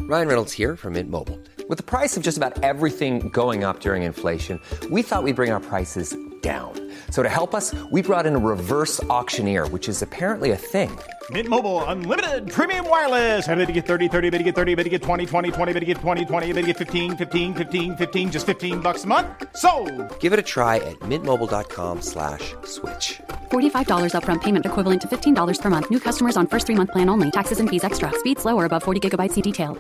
Ryan Reynolds here from Mint Mobile. With the price of just about everything going up during inflation, we thought we'd bring our prices down. So to help us, we brought in a reverse auctioneer, which is apparently a thing. Mint Mobile Unlimited Premium Wireless. How to get 30, 30, bit to get 30, bit to get 20, 20, 20, bit to get 20, 20, bit to get 15, 15, 15, 15, just $15 a month? Sold! Give it a try at mintmobile.com/switch. $45 upfront payment equivalent to $15 per month. New customers on first 3-month plan only. Taxes and fees extra. Speed slower above 40 gigabytes. See detail.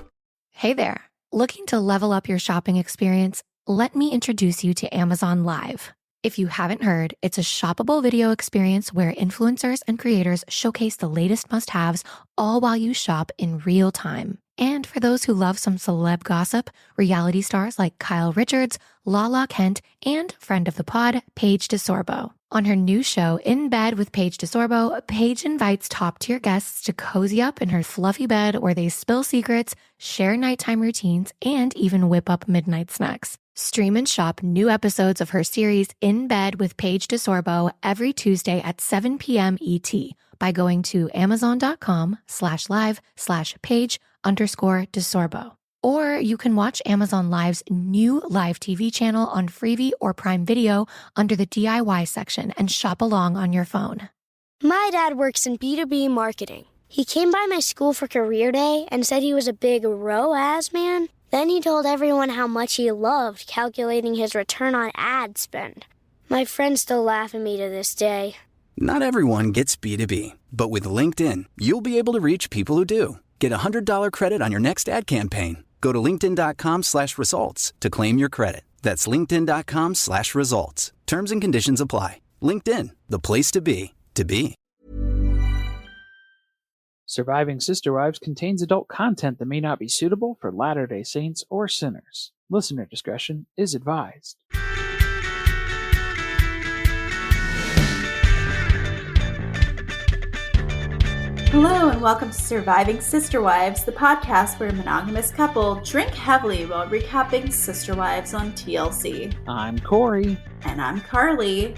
Hey there. Looking to level up your shopping experience? Let me introduce you to Amazon Live. If you haven't heard, it's a shoppable video experience where influencers and creators showcase the latest must-haves all while you shop in real time. And for those who love some celeb gossip, reality stars like Kyle Richards, Lala Kent, and friend of the pod, Paige DeSorbo. On her new show, In Bed with Paige DeSorbo, Paige invites top-tier guests to cozy up in her fluffy bed where they spill secrets, share nighttime routines, and even whip up midnight snacks. Stream and shop new episodes of her series In Bed with Paige DeSorbo every Tuesday at 7 p.m. ET by going to amazon.com/live/Paige_DeSorbo. Or you can watch Amazon Live's new live TV channel on Freevee or Prime Video under the DIY section and shop along on your phone. My dad works in B2B marketing. He came by my school for career day and said he was a big ROAS man. Then he told everyone how much he loved calculating his return on ad spend. My friends still laugh at me to this day. Not everyone gets B2B, but with LinkedIn, you'll be able to reach people who do. Get a $100 credit on your next ad campaign. Go to linkedin.com/results to claim your credit. That's linkedin.com/results. Terms and conditions apply. LinkedIn, the place to be, to be. Surviving Sister Wives contains adult content that may not be suitable for Latter-day Saints or sinners. Listener discretion is advised. Hello and welcome to Surviving Sister Wives, the podcast where a monogamous couple drink heavily while recapping Sister Wives on TLC. I'm Corey. And I'm Carly.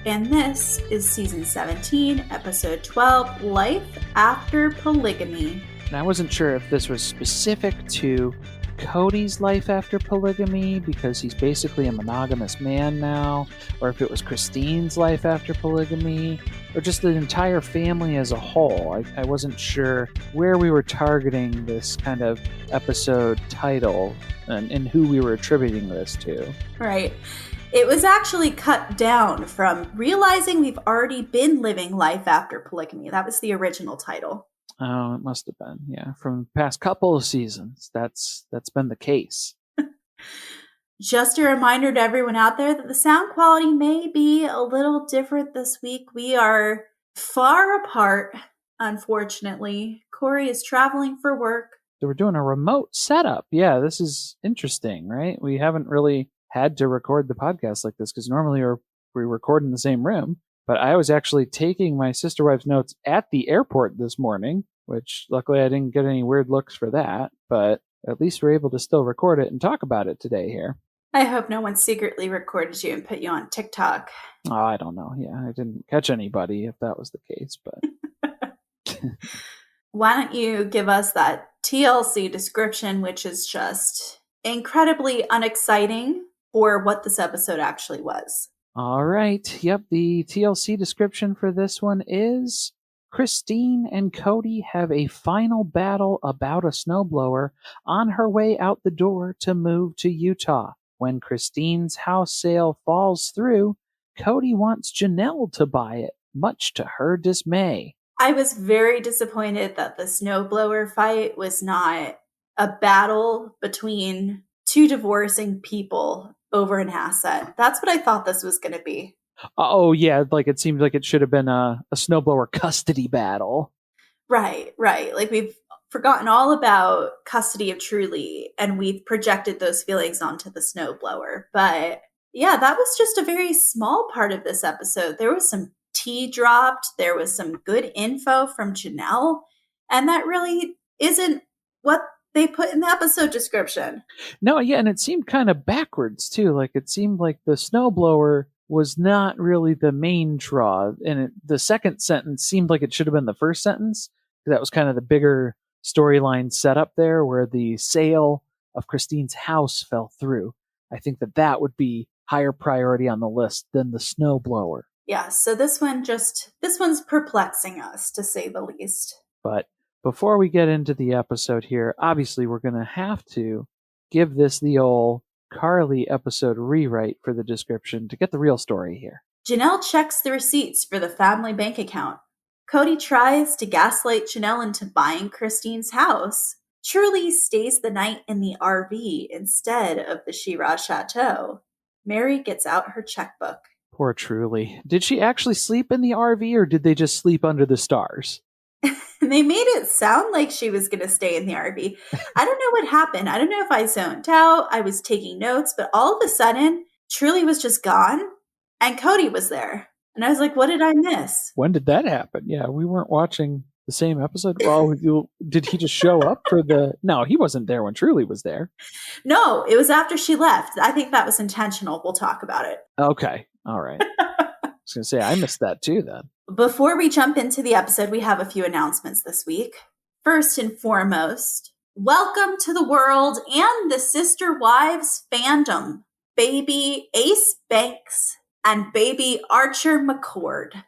And this is Season 17, Episode 12, Life After Polygamy. And I wasn't sure if this was specific to Kody's life after polygamy, because he's basically a monogamous man now, or if it was Christine's life after polygamy, or just the entire family as a whole. I wasn't sure where we were targeting this kind of episode title and who we were attributing this to. Right. It was actually cut down from realizing we've already been living life after polygamy. That was the original title. Oh, it must have been. Yeah. From the past couple of seasons, that's been the case. Just a reminder to everyone out there that the sound quality may be a little different this week. We are far apart, unfortunately. Corey is traveling for work. So we're doing a remote setup. Yeah, this is interesting, right? We haven't really had to record the podcast like this because normally we record in the same room. But I was actually taking my Sister Wives notes at the airport this morning, which luckily I didn't get any weird looks for that. But at least we're able to still record it and talk about it today here. I hope no one secretly recorded you and put you on TikTok. Oh, I don't know. Yeah, I didn't catch anybody if that was the case. But why don't you give us that TLC description, which is just incredibly unexciting for what this episode actually was. All right. Yep. The TLC description for this one is Christine and Kody have a final battle about a snowblower on her way out the door to move to Utah. When Christine's house sale falls through, Kody wants Janelle to buy it, much to her dismay. I was very disappointed that the snowblower fight was not a battle between two divorcing people over an asset. That's what I thought this was going to be. Oh, yeah. Like it seems like it should have been a snowblower custody battle. Right. Like we've forgotten all about custody of Truly and we've projected those feelings onto the snowblower. But yeah, that was just a very small part of this episode. There was some tea dropped. There was some good info from Janelle. And that really isn't what they put in the episode description. No, yeah, and it seemed kind of backwards, too. Like, it seemed like the snowblower was not really the main draw. And the second sentence seemed like it should have been the first sentence. That was kind of the bigger storyline set up there where the sale of Christine's house fell through. I think that would be higher priority on the list than the snowblower. Yeah, so this one's perplexing us, to say the least. But before we get into the episode here, obviously we're going to have to give this the old Carly episode rewrite for the description to get the real story here. Janelle checks the receipts for the family bank account. Kody tries to gaslight Janelle into buying Christine's house. Truly stays the night in the RV instead of the She-Rah Chateau. Meri gets out her checkbook. Poor Truly. Did she actually sleep in the RV or did they just sleep under the stars? They made it sound like she was going to stay in the RV. I don't know what happened. I don't know if I zoned out. I was taking notes, but all of a sudden, Truly was just gone and Kody was there. And I was like, what did I miss? When did that happen? Yeah, we weren't watching the same episode. Well, did he just show up for the... No, he wasn't there when Truly was there. No, it was after she left. I think that was intentional. We'll talk about it. Okay. All right. I was going to say, I missed that too then. Before we jump into the episode, we have a few announcements this week. First and foremost, welcome to the world and the Sister Wives fandom. Baby Ace Banks and baby Archer McCord.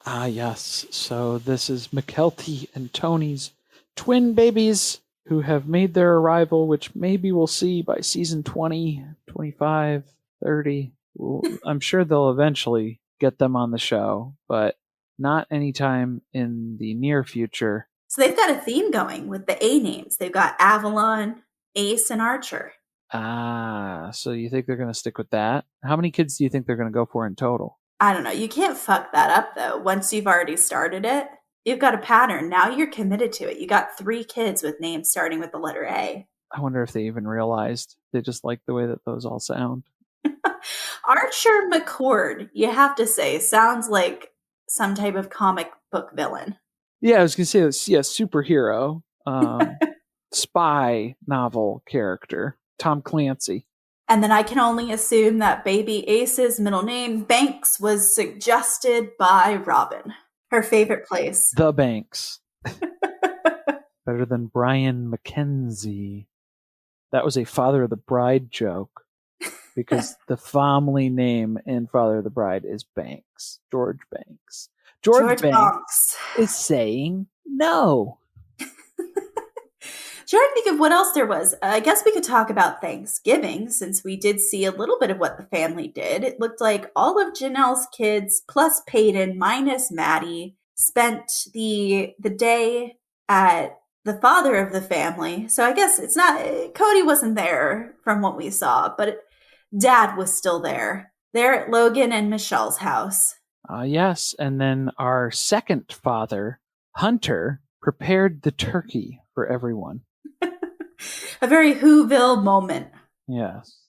Ah, yes. So this is McKelty and Tony's twin babies who have made their arrival, which maybe we'll see by season 20, 25, 30. I'm sure they'll eventually get them on the show, but not anytime in the near future. So they've got a theme going with the A names. They've got Avalon, Ace, and Archer. Ah, so you think they're going to stick with that? How many kids do you think they're going to go for in total? I don't know. You can't fuck that up, though. Once you've already started it, you've got a pattern. Now you're committed to it. You got 3 kids with names starting with the letter A. I wonder if they even realized they just like the way that those all sound. Archer McCord, you have to say, sounds like some type of comic book villain. Yeah, I was going to say, superhero, spy novel character, Tom Clancy. And then I can only assume that baby Ace's middle name, Banks, was suggested by Robin. Her favorite place. The Banks. Better than Brian McKenzie. That was a Father of the Bride joke. Because the family name in Father of the Bride is Banks. George Banks. George Banks is saying no. Trying to think of what else there was. I guess we could talk about Thanksgiving, since we did see a little bit of what the family did. It looked like all of Janelle's kids, plus Peyton, minus Maddie, spent the day at the father of the family. So I guess it's not... Kody wasn't there from what we saw, but Dad was still there. There at Logan and Michelle's house. Yes, and then our second father, Hunter, prepared the turkey for everyone. A very Whoville moment. Yes.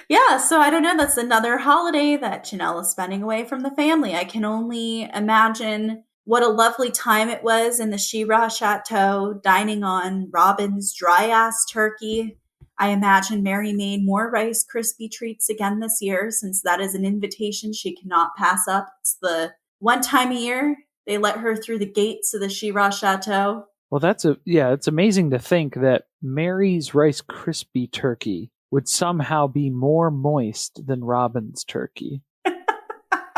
Yeah, so I don't know. That's another holiday that Janelle is spending away from the family. I can only imagine what a lovely time it was in the She-Rah Chateau, dining on Robin's dry-ass turkey. I imagine Meri made more Rice Krispie treats again this year, since that is an invitation she cannot pass up. It's the one time a year they let her through the gates of the She-Rah Chateau. Well, it's amazing to think that Meri's Rice Krispie turkey would somehow be more moist than Robin's turkey.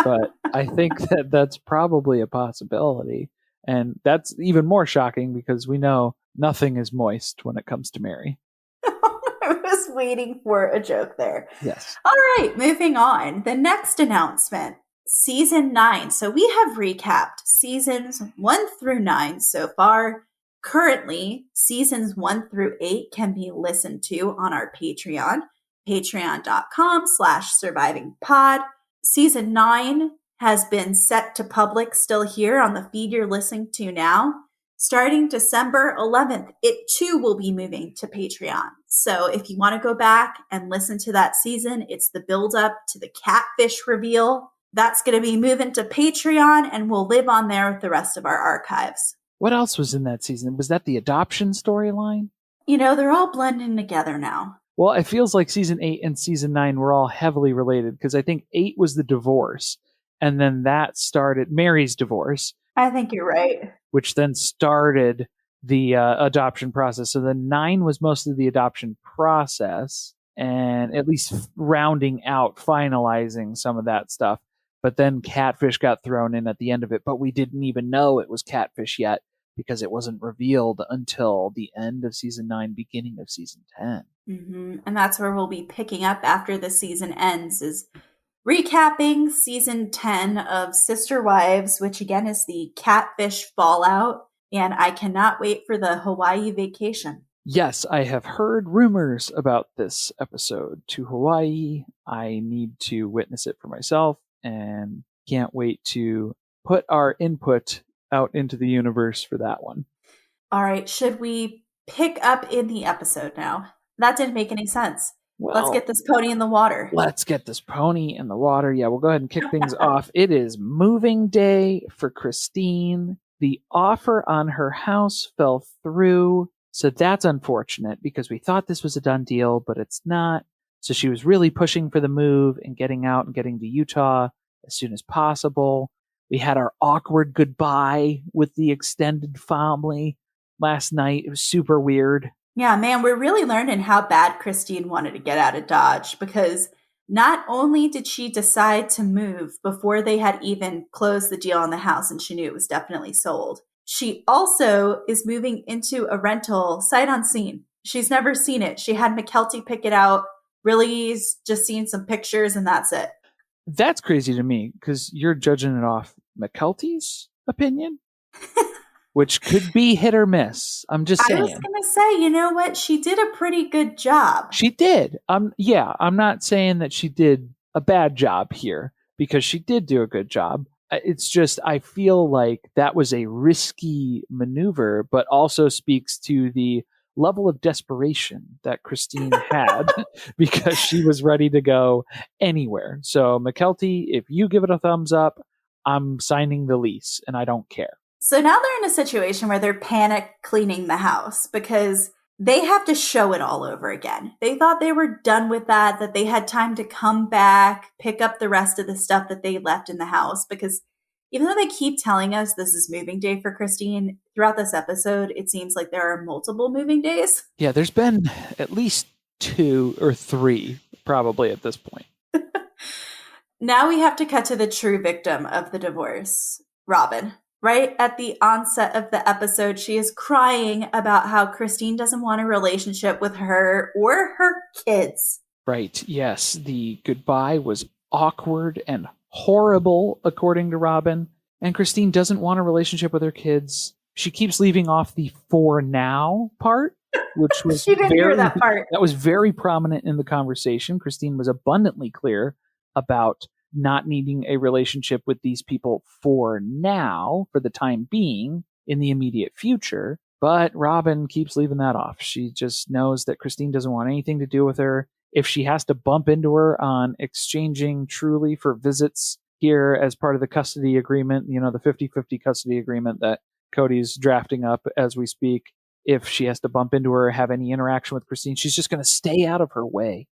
But I think that's probably a possibility. And that's even more shocking because we know nothing is moist when it comes to Meri. I was waiting for a joke there. Yes. All right, moving on. The next announcement, season 9. So we have recapped seasons 1 through 9 so far. Currently, seasons 1 through 8 can be listened to on our Patreon, patreon.com/survivingpod. Season 9 has been set to public still here on the feed you're listening to now. Starting December 11th, it too will be moving to Patreon. So if you want to go back and listen to that season, it's the build up to the catfish reveal. That's going to be moving to Patreon and will live on there with the rest of our archives. What else was in that season? Was that the adoption storyline? You know, they're all blending together now. Well, it feels like season 8 and season 9 were all heavily related because I think 8 was the divorce. And then that started Meri's divorce. I think you're right. Which then started the adoption process. So the 9 was mostly the adoption process and at least rounding out, finalizing some of that stuff. But then catfish got thrown in at the end of it, but we didn't even know it was catfish yet because it wasn't revealed until the end of season 9, beginning of season 10. Mm-hmm. And that's where we'll be picking up after the season ends, is recapping season 10 of Sister Wives, which again is the catfish fallout. And I cannot wait for the Hawaii vacation. Yes, I have heard rumors about this episode to Hawaii. I need to witness it for myself and can't wait to put our input out into the universe for that one. All right, should we pick up in the episode now? That didn't make any sense. Well, let's get this pony in the water. Let's get this pony in the water. Yeah, we'll go ahead and kick things off. It is moving day for Christine. The offer on her house fell through, so that's unfortunate because we thought this was a done deal, but it's not. So she was really pushing for the move and getting out and getting to Utah as soon as possible. We had our awkward goodbye with the extended family last night. It was super weird. Yeah, man, we're really learning how bad Christine wanted to get out of Dodge, because not only did she decide to move before they had even closed the deal on the house and she knew it was definitely sold, she also is moving into a rental sight unseen. She's never seen it. She had McKelty pick it out. Really just seen some pictures and that's it. That's crazy to me because you're judging it off McKelty's opinion, which could be hit or miss. I'm just saying. I was going to say, you know what? She did a pretty good job. She did. Yeah, I'm not saying that she did a bad job here because she did do a good job. It's just I feel like that was a risky maneuver, but also speaks to the level of desperation that Christine had because she was ready to go anywhere. So McKelty, if you give it a thumbs up, I'm signing the lease and I don't care. So now they're in a situation where they're panic cleaning the house because they have to show it all over again. They thought they were done with that they had time to come back, pick up the rest of the stuff that they left in the house, because even though they keep telling us this is moving day for Christine, throughout this episode, it seems like there are multiple moving days. Yeah, there's been at least 2 or 3 probably at this point. Now we have to cut to the true victim of the divorce, Robin. Right at the onset of the episode, she is crying about how Christine doesn't want a relationship with her or her kids. Right, yes. The goodbye was awkward and horrible, according to Robin. And Christine doesn't want a relationship with her kids. She keeps leaving off the "for now" part, which was she didn't hear that part. That was very prominent in the conversation. Christine was abundantly clear about not needing a relationship with these people for now, for the time being, in the immediate future. But Robin keeps leaving that off. She just knows that Christine doesn't want anything to do with her. If she has to bump into her on exchanging Truly for visits here as part of the custody agreement, the 50-50 custody agreement that Kody's drafting up as we speak, if she has to bump into her or have any interaction with Christine, she's just going to stay out of her way.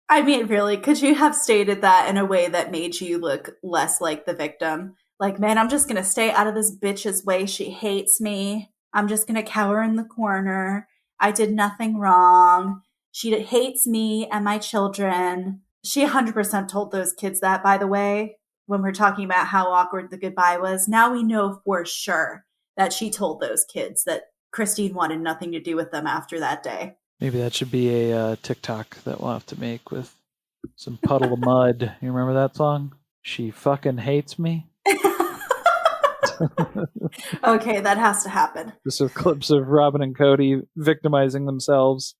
I mean, really, could you have stated that in a way that made you look less like the victim? Like, man, I'm just going to stay out of this bitch's way. She hates me. I'm just going to cower in the corner. I did nothing wrong. She hates me and my children. She 100% told those kids that, by the way, when we're talking about how awkward the goodbye was. Now we know for sure that she told those kids that Christine wanted nothing to do with them after that day. Maybe that should be a TikTok that we'll have to make with some puddle of mud. You remember that song? She fucking hates me. Okay, that has to happen. Just with clips of Robin and Kody victimizing themselves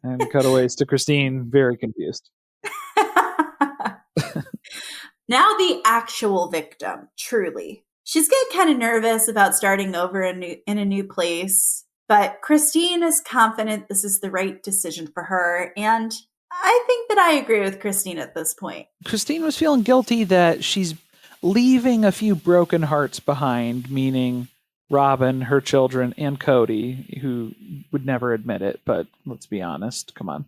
and cutaways to Christine, very confused. Now the actual victim, Truly. She's getting kind of nervous about starting over in a new place. But Christine is confident this is the right decision for her, and I think that I agree with Christine at this point. Christine was feeling guilty that she's leaving a few broken hearts behind, meaning Robin, her children, and Kody, who would never admit it, but let's be honest, come on.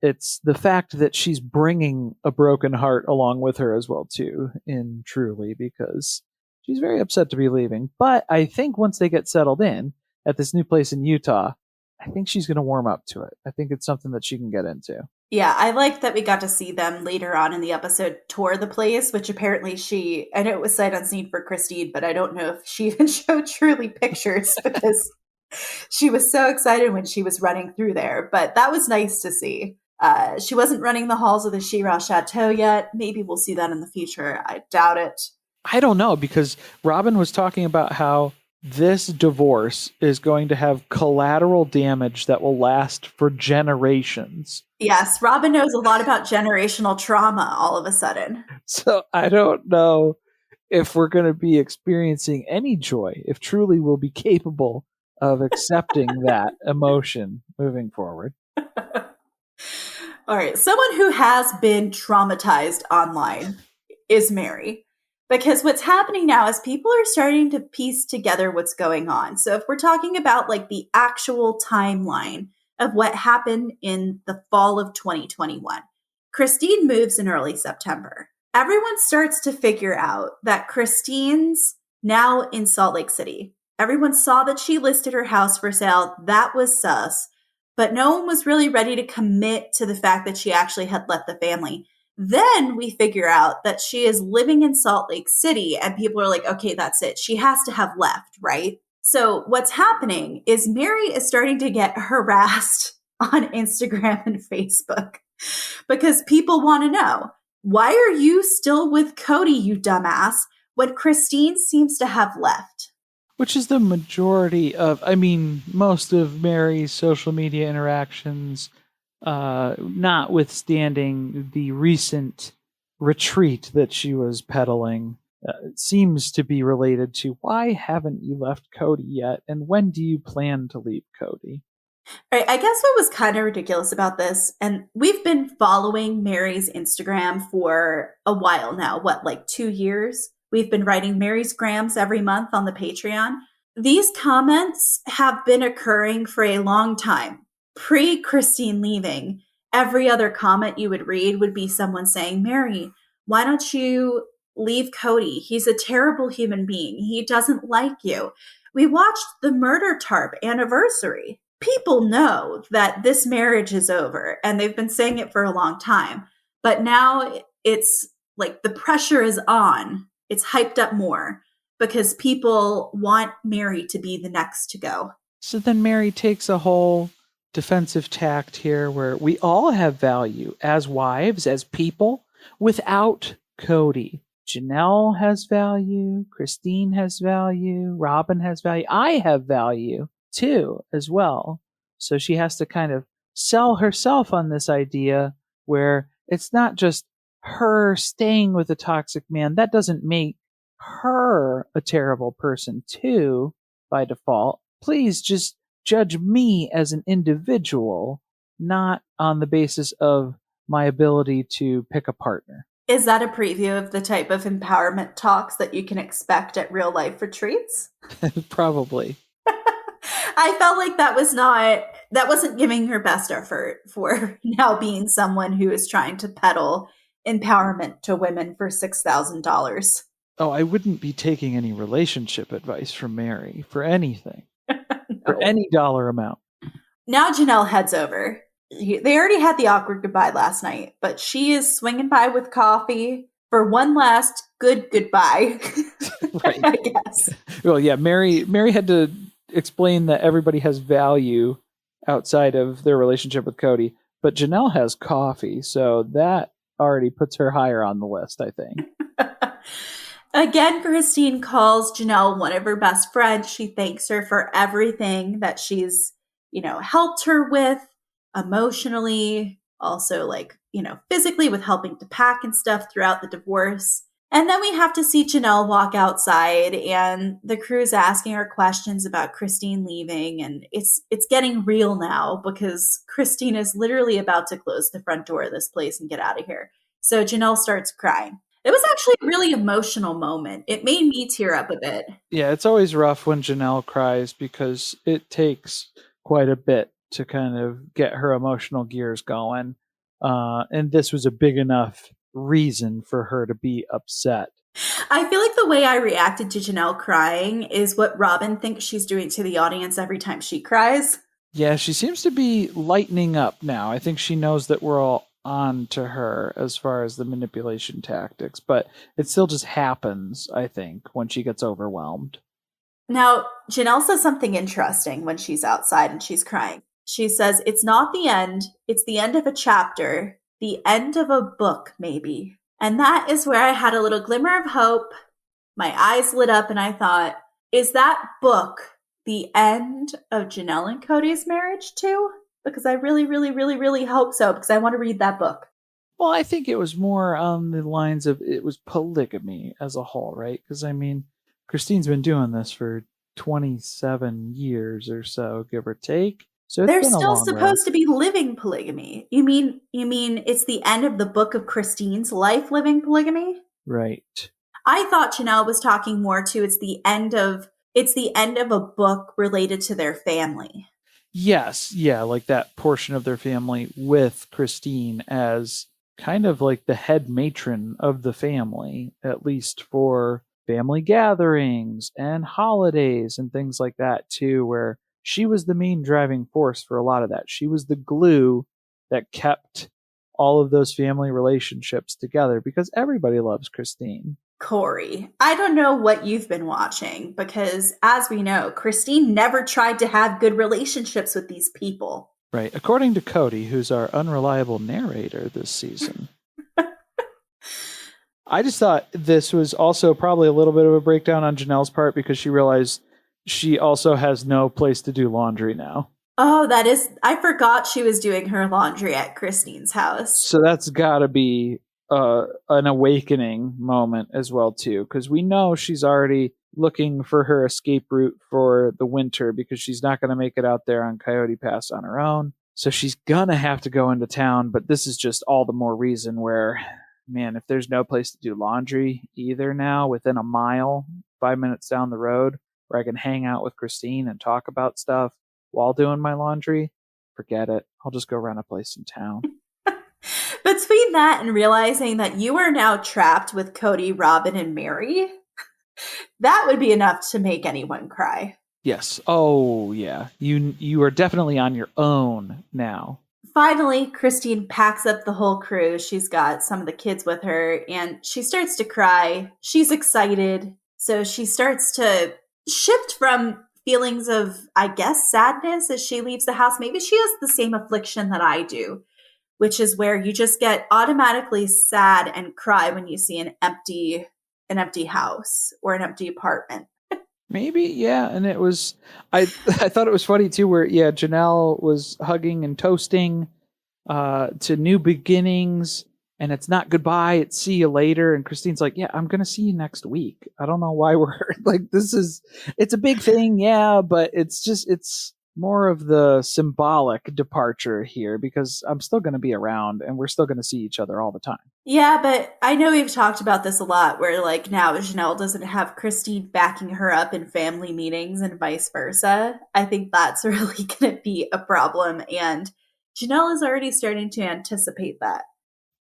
It's the fact that she's bringing a broken heart along with her as well, too, in Truly, because she's very upset to be leaving. But I think once they get settled in, at this new place in Utah, I think she's going to warm up to it. I think it's something that she can get into. Yeah, I like that we got to see them later on in the episode tour the place, which apparently I know it was sight unseen for Christine, but I don't know if she even showed Truly pictures because she was so excited when she was running through there. But that was nice to see. She wasn't running the halls of the She-Rah Chateau yet. Maybe we'll see that in the future. I doubt it. I don't know, because Robin was talking about how this divorce is going to have collateral damage that will last for generations. Yes, Robin knows a lot about generational trauma all of a sudden. So I don't know if we're going to be experiencing any joy, if Truly will be capable of accepting that emotion moving forward. All right, someone who has been traumatized online is Meri. Because what's happening now is people are starting to piece together what's going on. So if we're talking about like the actual timeline of what happened in the fall of 2021, Christine moves in early September. Everyone starts to figure out that Christine's now in Salt Lake City. Everyone saw that she listed her house for sale. That was sus. But no one was really ready to commit to the fact that she actually had left the family. Then we figure out that she is living in Salt Lake City and people are like, okay, that's it. She has to have left, right? So what's happening is Meri is starting to get harassed on Instagram and Facebook because people want to know, why are you still with Kody, you dumbass, when Christine seems to have left? Which is the majority of, most of Meri's social media interactions, notwithstanding the recent retreat that she was peddling, seems to be related to, why haven't you left Kody yet? And when do you plan to leave Kody? Right, I guess what was kind of ridiculous about this, and we've been following Meri's Instagram for a while now, like 2 years? We've been writing Meri's Grams every month on the Patreon. These comments have been occurring for a long time. Pre-Christine leaving, every other comment you would read would be someone saying, Meri, why don't you leave Kody? He's a terrible human being. He doesn't like you. We watched the Murder Tarp anniversary. People know that this marriage is over, and they've been saying it for a long time. But now it's like the pressure is on. It's hyped up more because people want Meri to be the next to go. So then Meri takes a whole defensive tact here where we all have value as wives, as people, without Kody. Janelle has value, Christine has value, Robin has value, I have value too as well. So she has to kind of sell herself on this idea where it's not just her staying with a toxic man. That doesn't make her a terrible person too by default. Please just judge me as an individual, not on the basis of my ability to pick a partner. Is that a preview of the type of empowerment talks that you can expect at real life retreats? Probably. I felt like that wasn't giving her best effort for now being someone who is trying to peddle empowerment to women for $6,000. Oh, I wouldn't be taking any relationship advice from Meri for anything. No. For any dollar amount. Now Janelle heads over. They already had the awkward goodbye last night, but she is swinging by with coffee for one last good goodbye. Right. I guess. Well, yeah, Meri had to explain that everybody has value outside of their relationship with Kody, but Janelle has coffee, so that already puts her higher on the list, I think. Again, Christine calls Janelle one of her best friends. She thanks her for everything that she's, helped her with emotionally, also physically with helping to pack and stuff throughout the divorce. And then we have to see Janelle walk outside and the crew's asking her questions about Christine leaving. And it's getting real now because Christine is literally about to close the front door of this place and get out of here. So Janelle starts crying. It was actually a really emotional moment. It made me tear up a bit. Yeah, it's always rough when Janelle cries because it takes quite a bit to kind of get her emotional gears going. And this was a big enough reason for her to be upset. I feel like the way I reacted to Janelle crying is what Robin thinks she's doing to the audience every time she cries. Yeah, she seems to be lightening up now. I think she knows that we're all on to her as far as the manipulation tactics, but it still just happens, I think, when she gets overwhelmed. Now, Janelle says something interesting when she's outside and she's crying. She says, it's not the end, it's the end of a chapter, the end of a book, maybe. And that is where I had a little glimmer of hope. My eyes lit up and I thought, is that book the end of Janelle and Kody's marriage too? Because I really, really, really, really hope so, because I want to read that book. Well, I think it was more on the lines of it was polygamy as a whole, right? Because, I mean, Christine's been doing this for 27 years or so, give or take. So they're still supposed to be living polygamy. You mean it's the end of the book of Christine's life living polygamy? Right. I thought Janelle was talking more to it's the end of a book related to their family. Yes, yeah, like that portion of their family with Christine as kind of like the head matron of the family, at least for family gatherings and holidays and things like that too, where she was the main driving force for a lot of that. She was the glue that kept all of those family relationships together because everybody loves Christine. Corey, I don't know what you've been watching because, as we know, Christine never tried to have good relationships with these people. Right. According to Kody, who's our unreliable narrator this season. I just thought this was also probably a little bit of a breakdown on Janelle's part because she realized she also has no place to do laundry now. Oh, I forgot she was doing her laundry at Christine's house. So that's got to be an awakening moment as well, too, because we know she's already looking for her escape route for the winter because she's not going to make it out there on Coyote Pass on her own. So she's going to have to go into town, but this is just all the more reason where, man, if there's no place to do laundry either now within a mile, 5 minutes down the road, where I can hang out with Christine and talk about stuff while doing my laundry, forget it. I'll just go rent a place in town. Between that and realizing that you are now trapped with Kody, Robin, and Meri, that would be enough to make anyone cry. Yes. Oh, yeah. You are definitely on your own now. Finally, Christine packs up the whole crew. She's got some of the kids with her, and she starts to cry. She's excited. So she starts to shift from feelings of, I guess, sadness as she leaves the house. Maybe she has the same affliction that I do, which is where you just get automatically sad and cry when you see an empty house or an empty apartment. Maybe, yeah. And it was, I thought it was funny too, where, yeah, Janelle was hugging and toasting to new beginnings, and it's not goodbye, it's see you later. And Christine's like, yeah, I'm going to see you next week. I don't know why we're like, it's a big thing. Yeah. But it's more of the symbolic departure here because I'm still going to be around and we're still going to see each other all the time. Yeah, but I know we've talked about this a lot where like now Janelle doesn't have Christine backing her up in family meetings and vice versa. I think that's really going to be a problem, and Janelle is already starting to anticipate that.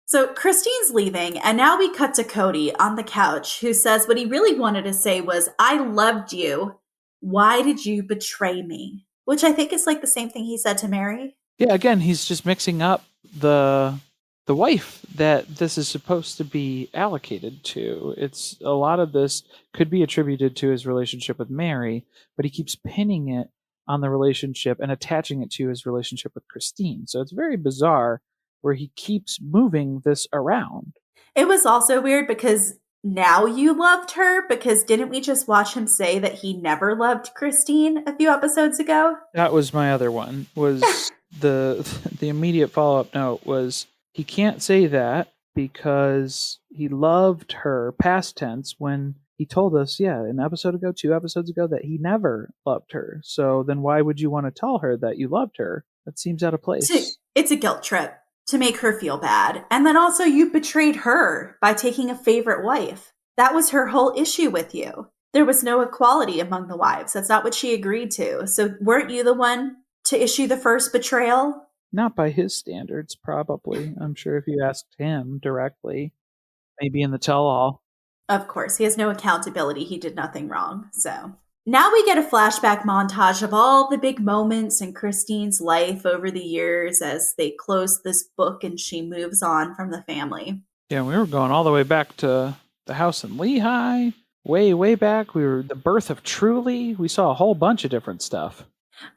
So Christine's leaving, and now we cut to Kody on the couch, who says what he really wanted to say was, I loved you. Why did you betray me? Which I think is like the same thing he said to Meri. Yeah, again, he's just mixing up the wife that this is supposed to be allocated to. It's a lot of this could be attributed to his relationship with Meri, but he keeps pinning it on the relationship and attaching it to his relationship with Christine. So it's very bizarre where he keeps moving this around. It was also weird because now you loved her, because didn't we just watch him say that he never loved Christine a few episodes ago? That was my other one, was the immediate follow-up note was he can't say that because he loved her, past tense, when he told us, an episode ago, 2 episodes ago, that he never loved her. So then why would you want to tell her that you loved her? That seems out of place. It's a guilt trip to make her feel bad. And then also you betrayed her by taking a favorite wife. That was her whole issue with you. There was no equality among the wives. That's not what she agreed to. So weren't you the one to issue the first betrayal? Not by his standards, probably. I'm sure if you asked him directly, maybe in the tell-all. Of course, he has no accountability. He did nothing wrong. So now we get a flashback montage of all the big moments in Christine's life over the years as they close this book and she moves on from the family. Yeah, we were going all the way back to the house in Lehigh, way back. We were the birth of Truly. We saw a whole bunch of different stuff.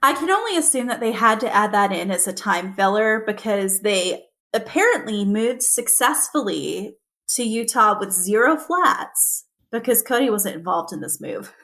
I can only assume that they had to add that in as a time filler because they apparently moved successfully to Utah with 0 flats because Kody wasn't involved in this move.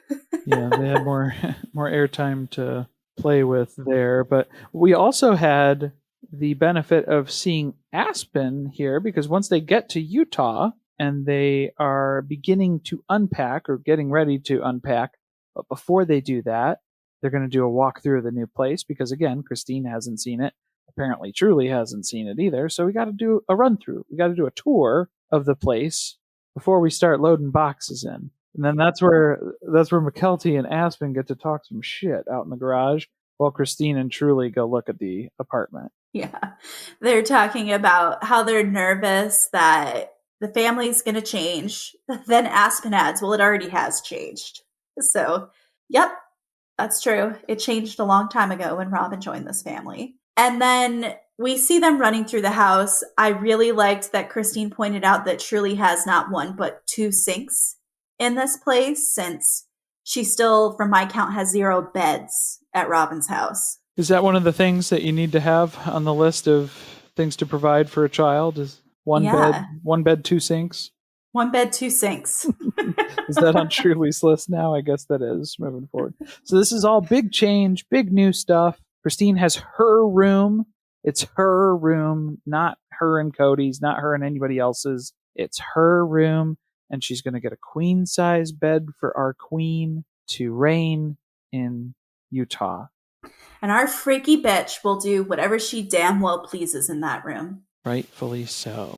Yeah, they had more airtime to play with there. But we also had the benefit of seeing Aspen here because once they get to Utah and they are beginning to unpack or getting ready to unpack, but before they do that, they're going to do a walkthrough of the new place because, again, Christine hasn't seen it. Apparently, Truly hasn't seen it either. So we got to do a run through. We got to do a tour of the place before we start loading boxes in. And then that's where McKelty and Aspen get to talk some shit out in the garage while Christine and Truly go look at the apartment. Yeah. They're talking about how they're nervous that the family's going to change. Then Aspen adds, well, it already has changed. So, yep, that's true. It changed a long time ago when Robin joined this family. And then we see them running through the house. I really liked that Christine pointed out that Truly has not 1 but 2 sinks in this place since she still, from my count, has 0 beds at Robin's house. Is that one of the things that you need to have on the list of things to provide for a child? Is one bed, 2 sinks? 1 bed, 2 sinks. Is that on Truly's list now? I guess that is moving forward. So this is all big change, big new stuff. Christine has her room. It's her room, not her and Kody's, not her and anybody else's. It's her room, and she's going to get a queen-size bed for our queen to reign in Utah. And our freaky bitch will do whatever she damn well pleases in that room. Rightfully so.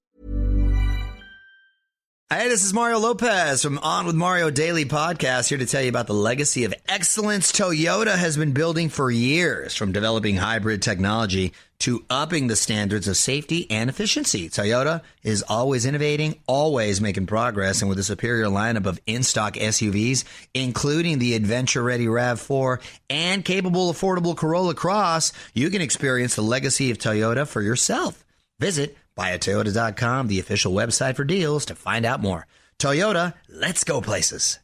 Hey, this is Mario Lopez from On with Mario Daily Podcast, here to tell you about the legacy of excellence Toyota has been building for years, from developing hybrid technology to upping the standards of safety and efficiency. Toyota is always innovating, always making progress, and with a superior lineup of in-stock SUVs, including the adventure-ready RAV4 and capable, affordable Corolla Cross, you can experience the legacy of Toyota for yourself. Visit buyatoyota.com, the official website for deals, to find out more. Toyota, let's go places.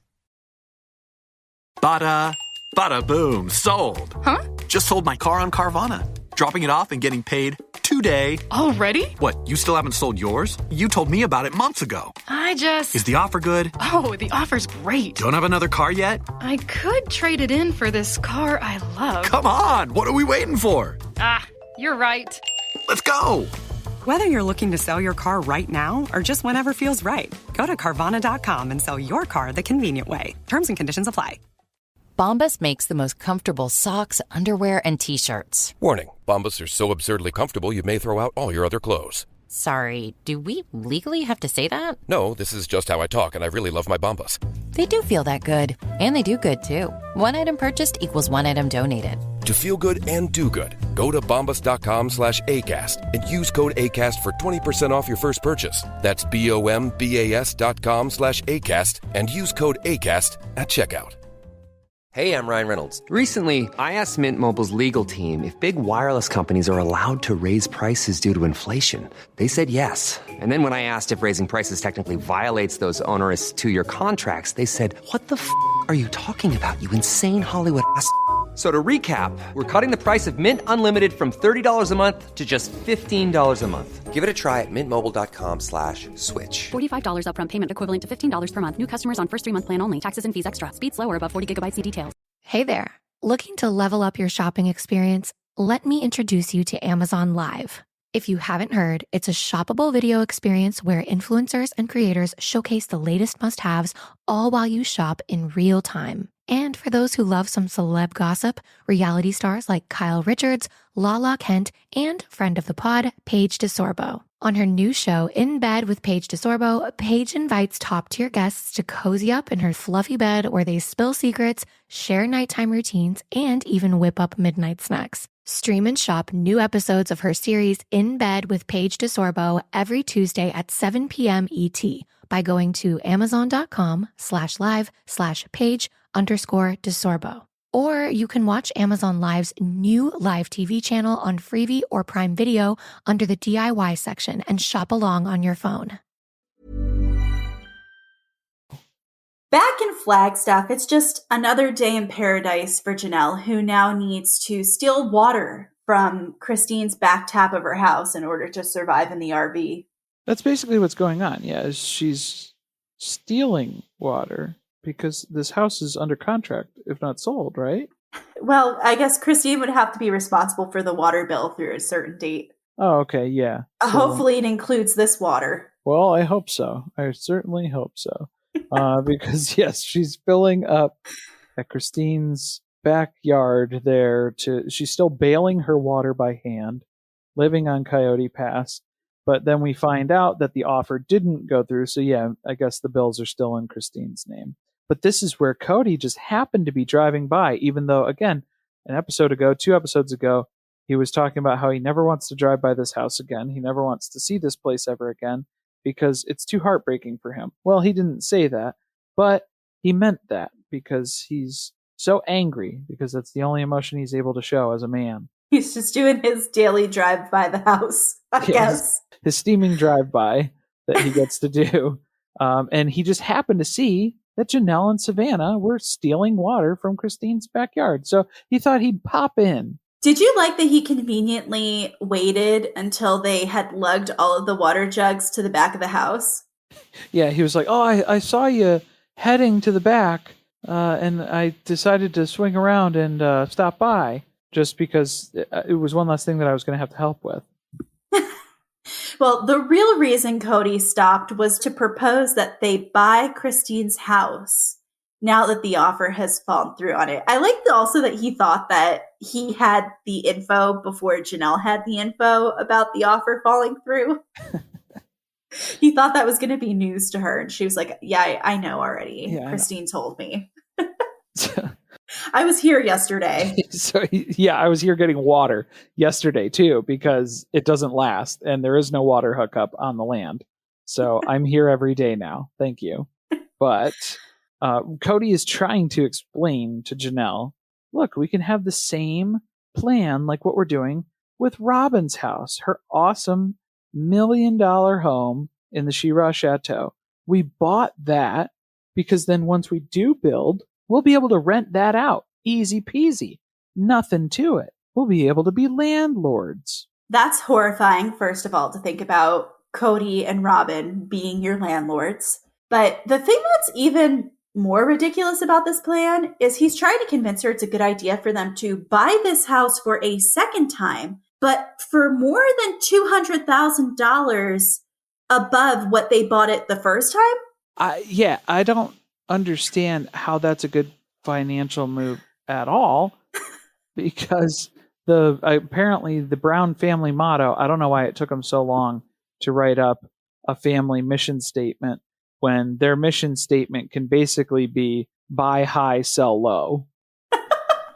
Bada, bada boom, sold. Huh? Just sold my car on Carvana. Dropping it off and getting paid today. Already? What, you still haven't sold yours? You told me about it months ago. Is the offer good? Oh, the offer's great. Don't have another car yet? I could trade it in for this car I love. Come on, what are we waiting for? You're right. Let's go. Whether you're looking to sell your car right now or just whenever feels right, go to Carvana.com and sell your car the convenient way. Terms and conditions apply. Bombas makes the most comfortable socks, underwear, and T-shirts. Warning, Bombas are so absurdly comfortable you may throw out all your other clothes. Sorry, do we legally have to say that? No, this is just how I talk, and I really love my Bombas. They do feel that good. And they do good, too. One item purchased equals one item donated. To feel good and do good, go to bombas.com/ACAST and use code ACAST for 20% off your first purchase. That's BOMBAS.com/ACAST and use code ACAST at checkout. Hey, I'm Ryan Reynolds. Recently, I asked Mint Mobile's legal team if big wireless companies are allowed to raise prices due to inflation. They said yes. And then when I asked if raising prices technically violates those onerous two-year contracts, they said, "What the f*** are you talking about, you insane Hollywood ass?" So to recap, we're cutting the price of Mint Unlimited from $30 a month to just $15 a month. Give it a try at mintmobile.com/switch. $45 upfront payment equivalent to $15 per month. New customers on first 3-month plan only. Taxes and fees extra. Speed slower above 40 gigabytes. See details. Hey there. Looking to level up your shopping experience? Let me introduce you to Amazon Live. If you haven't heard, it's a shoppable video experience where influencers and creators showcase the latest must-haves, all while you shop in real time. And for those who love some celeb gossip, reality stars like Kyle Richards, Lala Kent, and friend of the pod, Paige DeSorbo. On her new show, In Bed with Paige DeSorbo, Paige invites top-tier guests to cozy up in her fluffy bed where they spill secrets, share nighttime routines, and even whip up midnight snacks. Stream and shop new episodes of her series In Bed with Paige DeSorbo every Tuesday at 7 p.m. ET, by going to amazon.com/live/page_DeSorbo. Or you can watch Amazon Live's new live TV channel on Freevee or Prime Video under the DIY section and shop along on your phone. Back in Flagstaff, it's just another day in paradise for Janelle, who now needs to steal water from Christine's back tap of her house in order to survive in the RV. That's basically what's going on. Yeah, she's stealing water because this house is under contract, if not sold, right? Well, I guess Christine would have to be responsible for the water bill through a certain date. Oh, okay, yeah. So, hopefully it includes this water. Well, I hope so. I certainly hope so. Because, yes, she's filling up at Christine's backyard there. She's still bailing her water by hand, living on Coyote Pass. But then we find out that the offer didn't go through. So, yeah, I guess the bills are still in Christine's name. But this is where Kody just happened to be driving by, even though, again, 2 episodes ago, he was talking about how he never wants to drive by this house again. He never wants to see this place ever again because it's too heartbreaking for him. Well, he didn't say that, but he meant that because he's so angry because that's the only emotion he's able to show as a man. He's just doing his daily drive by the house, I guess. His steaming drive-by that he gets to do. And he just happened to see that Janelle and Savannah were stealing water from Christine's backyard. So he thought he'd pop in. Did you like that he conveniently waited until they had lugged all of the water jugs to the back of the house? Yeah, he was like, oh, I saw you heading to the back, and I decided to swing around and stop by just because it was one last thing that I was going to have to help with. Well, the real reason Kody stopped was to propose that they buy Christine's house now that the offer has fallen through on it. I liked also that he thought that he had the info before Janelle had the info about the offer falling through. He thought that was going to be news to her. And she was like, yeah, I know already. Yeah, Christine told me. I was here yesterday. So, yeah, I was here getting water yesterday, too, because it doesn't last. And there is no water hookup on the land. So I'm here every day now. Thank you. But Kody is trying to explain to Janelle, look, we can have the same plan like what we're doing with Robin's house, her awesome $1 million home in the She-Rah Chateau. We bought that because then once we do build, we'll be able to rent that out. Easy peasy. Nothing to it. We'll be able to be landlords. That's horrifying, first of all, to think about Kody and Robin being your landlords. But the thing that's even more ridiculous about this plan is he's trying to convince her it's a good idea for them to buy this house for a second time, but for more than $200,000 above what they bought it the first time. I don't understand how that's a good financial move at all, because apparently the Brown family motto, I don't know why it took them so long to write up a family mission statement when their mission statement can basically be buy high, sell low.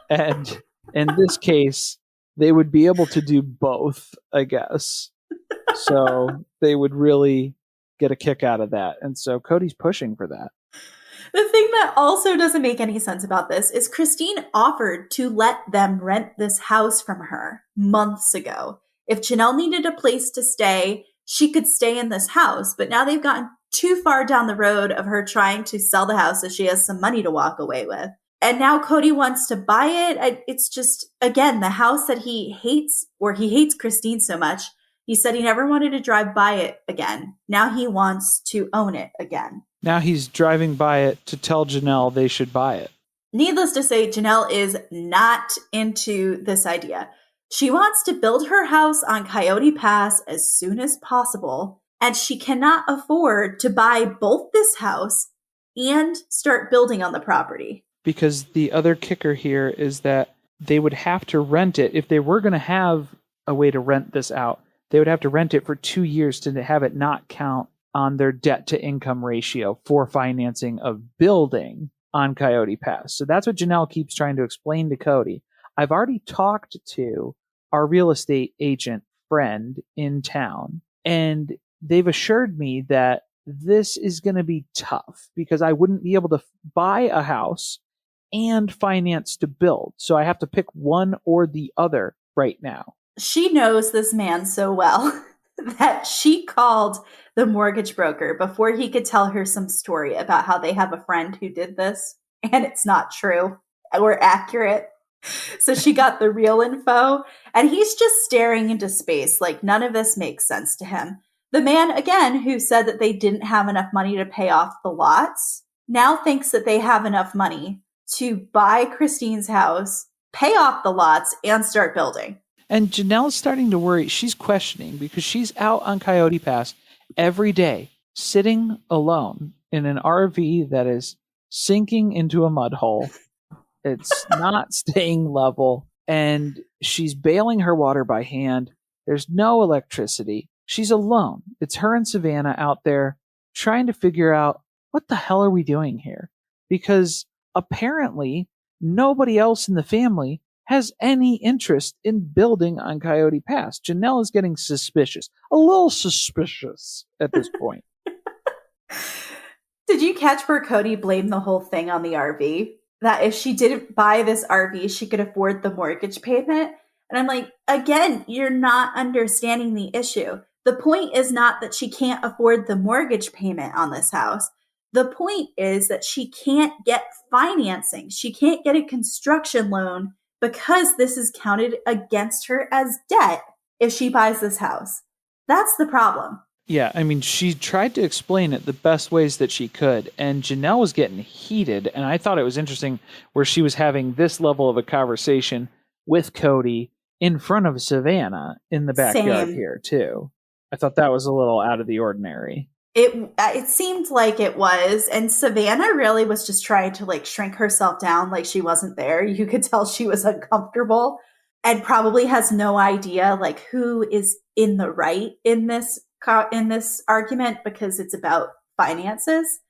And in this case, they would be able to do both, I guess. So they would really get a kick out of that. And so Kody's pushing for that. The thing that also doesn't make any sense about this is Christine offered to let them rent this house from her months ago. If Janelle needed a place to stay, she could stay in this house. But now they've gotten too far down the road of her trying to sell the house so she has some money to walk away with. And now Kody wants to buy it. It's just, again, the house that he hates, or he hates Christine so much. He said he never wanted to drive by it again. Now he wants to own it again. Now he's driving by it to tell Janelle they should buy it. Needless to say, Janelle is not into this idea. She wants to build her house on Coyote Pass as soon as possible, and she cannot afford to buy both this house and start building on the property. Because the other kicker here is that they would have to rent it. If they were going to have a way to rent this out, they would have to rent it for 2 years to have it not count on their debt to income ratio for financing of building on Coyote Pass. So that's what Janelle keeps trying to explain to Kody. I've already talked to our real estate agent friend in town, and they've assured me that this is going to be tough because I wouldn't be able to buy a house and finance to build. So I have to pick one or the other right now. She knows this man so well that she called the mortgage broker before he could tell her some story about how they have a friend who did this and it's not true or accurate. So she got the real info and he's just staring into space like none of this makes sense to him. The man, again, who said that they didn't have enough money to pay off the lots, now thinks that they have enough money to buy Christine's house, pay off the lots, and start building. And Janelle's starting to worry. She's questioning because she's out on Coyote Pass every day, sitting alone in an RV that is sinking into a mud hole. It's not staying level, and she's bailing her water by hand. There's no electricity. She's alone. It's her and Savannah out there trying to figure out what the hell are we doing here? Because apparently nobody else in the family has any interest in building on Coyote Pass. Janelle is getting suspicious, a little suspicious at this point. Did you catch where Kody blamed the whole thing on the RV? That if she didn't buy this RV, she could afford the mortgage payment. And I'm like, again, you're not understanding the issue. The point is not that she can't afford the mortgage payment on this house. The point is that she can't get financing. She can't get a construction loan because this is counted against her as debt if she buys this house. That's the problem. Yeah, I mean, she tried to explain it the best ways that she could, and Janelle was getting heated, and I thought it was interesting where she was having this level of a conversation with Kody in front of Savannah in the backyard here, too. I thought that was a little out of the ordinary. It seemed like it was, and Savannah really was just trying to like shrink herself down like she wasn't there. You could tell she was uncomfortable and probably has no idea like who is in the right in this argument because it's about finances,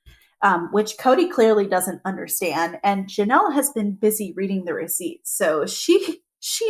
which Kody clearly doesn't understand. And Janelle has been busy reading the receipts, so she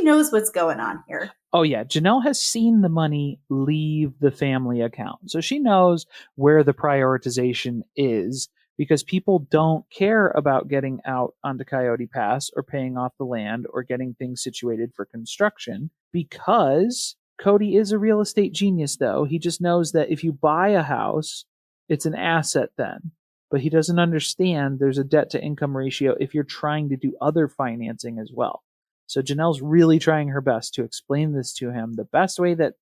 knows what's going on here. Oh, yeah. Janelle has seen the money leave the family account. So she knows where the prioritization is because people don't care about getting out onto Coyote Pass or paying off the land or getting things situated for construction because Kody is a real estate genius, though. He just knows that if you buy a house, it's an asset then. But he doesn't understand there's a debt to income ratio if you're trying to do other financing as well. So Janelle's really trying her best to explain this to him the best way that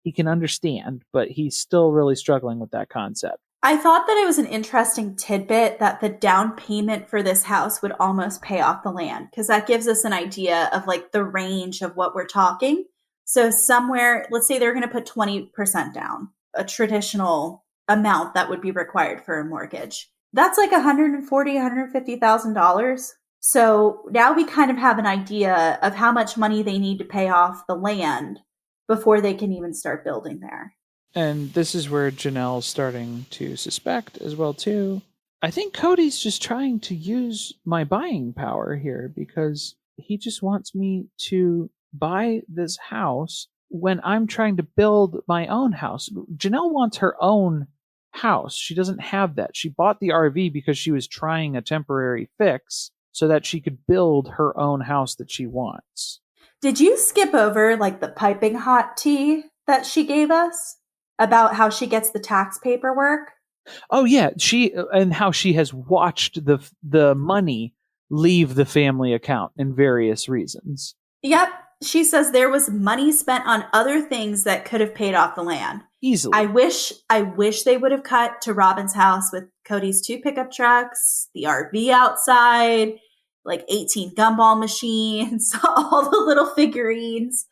he can understand, but he's still really struggling with that concept. I thought that it was an interesting tidbit that the down payment for this house would almost pay off the land, because that gives us an idea of like the range of what we're talking. So somewhere, let's say they're going to put 20% down, a traditional amount that would be required for a mortgage. That's like $140,000, $150,000. So now we kind of have an idea of how much money they need to pay off the land before they can even start building there. And this is where Janelle's starting to suspect as well, too. I think Kody's just trying to use my buying power here because he just wants me to buy this house when I'm trying to build my own house. Janelle wants her own house. She doesn't have that. She bought the RV because she was trying a temporary fix so that she could build her own house that she wants. Did you skip over like the piping hot tea that she gave us about how she gets the tax paperwork? Oh yeah, and how she has watched the money leave the family account in various reasons. Yep. She says there was money spent on other things that could have paid off the land. Easily. I wish they would have cut to Robin's house with Kody's 2 pickup trucks, the RV outside, like 18 gumball machines, all the little figurines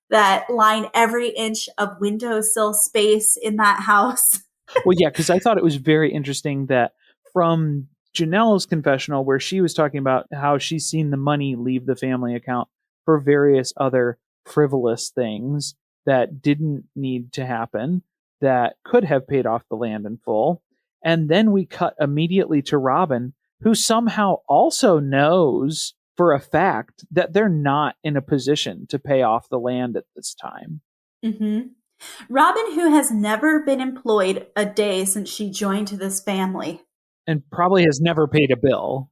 that line every inch of windowsill space in that house. Well, yeah, because I thought it was very interesting that from Janelle's confessional, where she was talking about how she's seen the money leave the family account for various other frivolous things that didn't need to happen, that could have paid off the land in full. And then we cut immediately to Robin, who somehow also knows for a fact that they're not in a position to pay off the land at this time. Mm-hmm. Robin, who has never been employed a day since she joined this family. And probably has never paid a bill.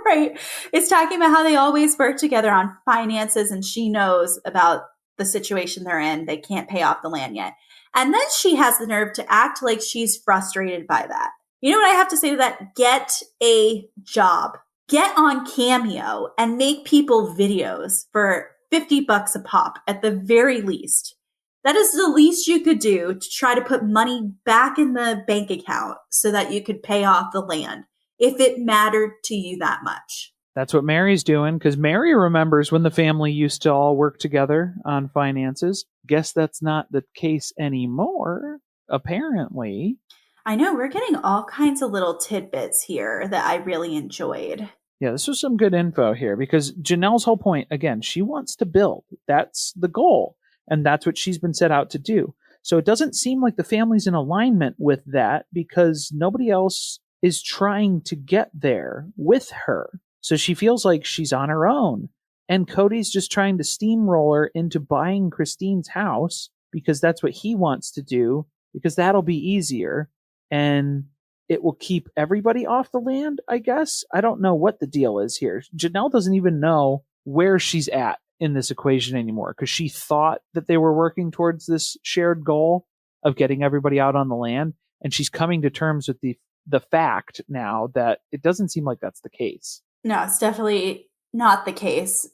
Right. Is talking about how they always work together on finances, and she knows about the situation they're in. They can't pay off the land yet. And then she has the nerve to act like she's frustrated by that. You know what I have to say to that? Get a job. Get on Cameo and make people videos for $50 a pop at the very least. That is the least you could do to try to put money back in the bank account so that you could pay off the land if it mattered to you that much. That's what Meri's doing, because Meri remembers when the family used to all work together on finances. Guess that's not the case anymore, apparently. I know, we're getting all kinds of little tidbits here that I really enjoyed. Yeah, this was some good info here, because Janelle's whole point, again, she wants to build. That's the goal, and that's what she's been set out to do. So it doesn't seem like the family's in alignment with that, because nobody else is trying to get there with her. So she feels like she's on her own. And Kody's just trying to steamroll her into buying Christine's house because that's what he wants to do, because that'll be easier. And it will keep everybody off the land, I guess. I don't know what the deal is here. Janelle doesn't even know where she's at in this equation anymore, because she thought that they were working towards this shared goal of getting everybody out on the land. And she's coming to terms with the fact now that it doesn't seem like that's the case. No, it's definitely not the case.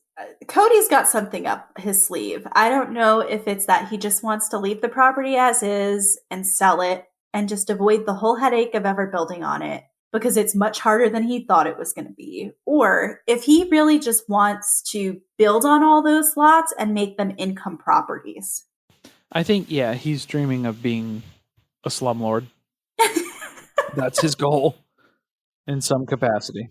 Kody's got something up his sleeve. I don't know if it's that he just wants to leave the property as is and sell it and just avoid the whole headache of ever building on it, because it's much harder than he thought it was going to be. Or if he really just wants to build on all those lots and make them income properties. I think, yeah, he's dreaming of being a slumlord. That's his goal in some capacity.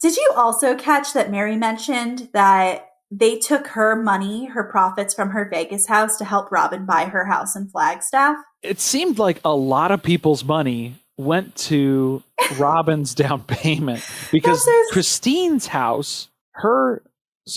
Did you also catch that Meri mentioned that they took her money, her profits from her Vegas house to help Robin buy her house in Flagstaff? It seemed like a lot of people's money went to Robin's down payment, because Christine's house, her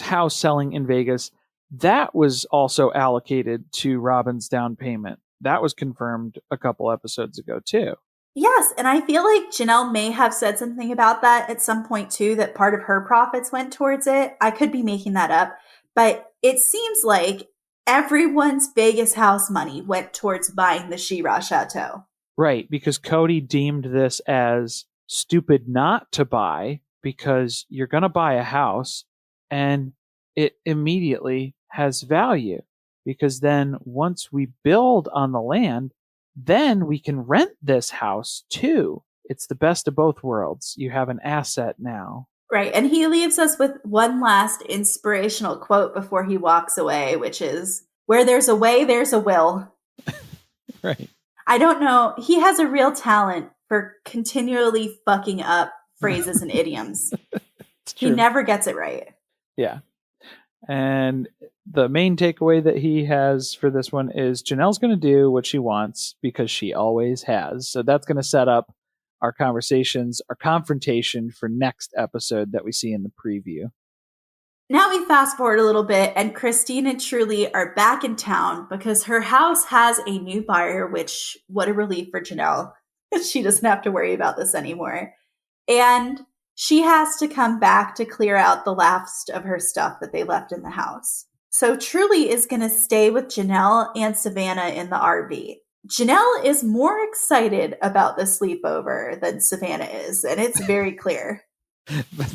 house selling in Vegas, that was also allocated to Robin's down payment. That was confirmed a couple episodes ago too. Yes, and I feel like Janelle may have said something about that at some point too, that part of her profits went towards it. I could be making that up, but it seems like everyone's Vegas house money went towards buying the She-Rah Chateau. Right, because Kody deemed this as stupid not to buy, because you're going to buy a house and it immediately has value, because then once we build on the land, then we can rent this house too. It's the best of both worlds. You have an asset now. Right. And he leaves us with one last inspirational quote before he walks away, which is, "Where there's a way, there's a will." Right. I don't know. He has a real talent for continually fucking up phrases and idioms. He never gets it right. Yeah. And the main takeaway that he has for this one is Janelle's going to do what she wants, because she always has. So that's going to set up our conversations, our confrontation for next episode that we see in the preview. Now we fast forward a little bit, and Christine and Truly are back in town because her house has a new buyer, which, what a relief for Janelle. She doesn't have to worry about this anymore. And she has to come back to clear out the last of her stuff that they left in the house. So Truly is going to stay with Janelle and Savannah in the RV. Janelle is more excited about the sleepover than Savannah is, and it's very clear.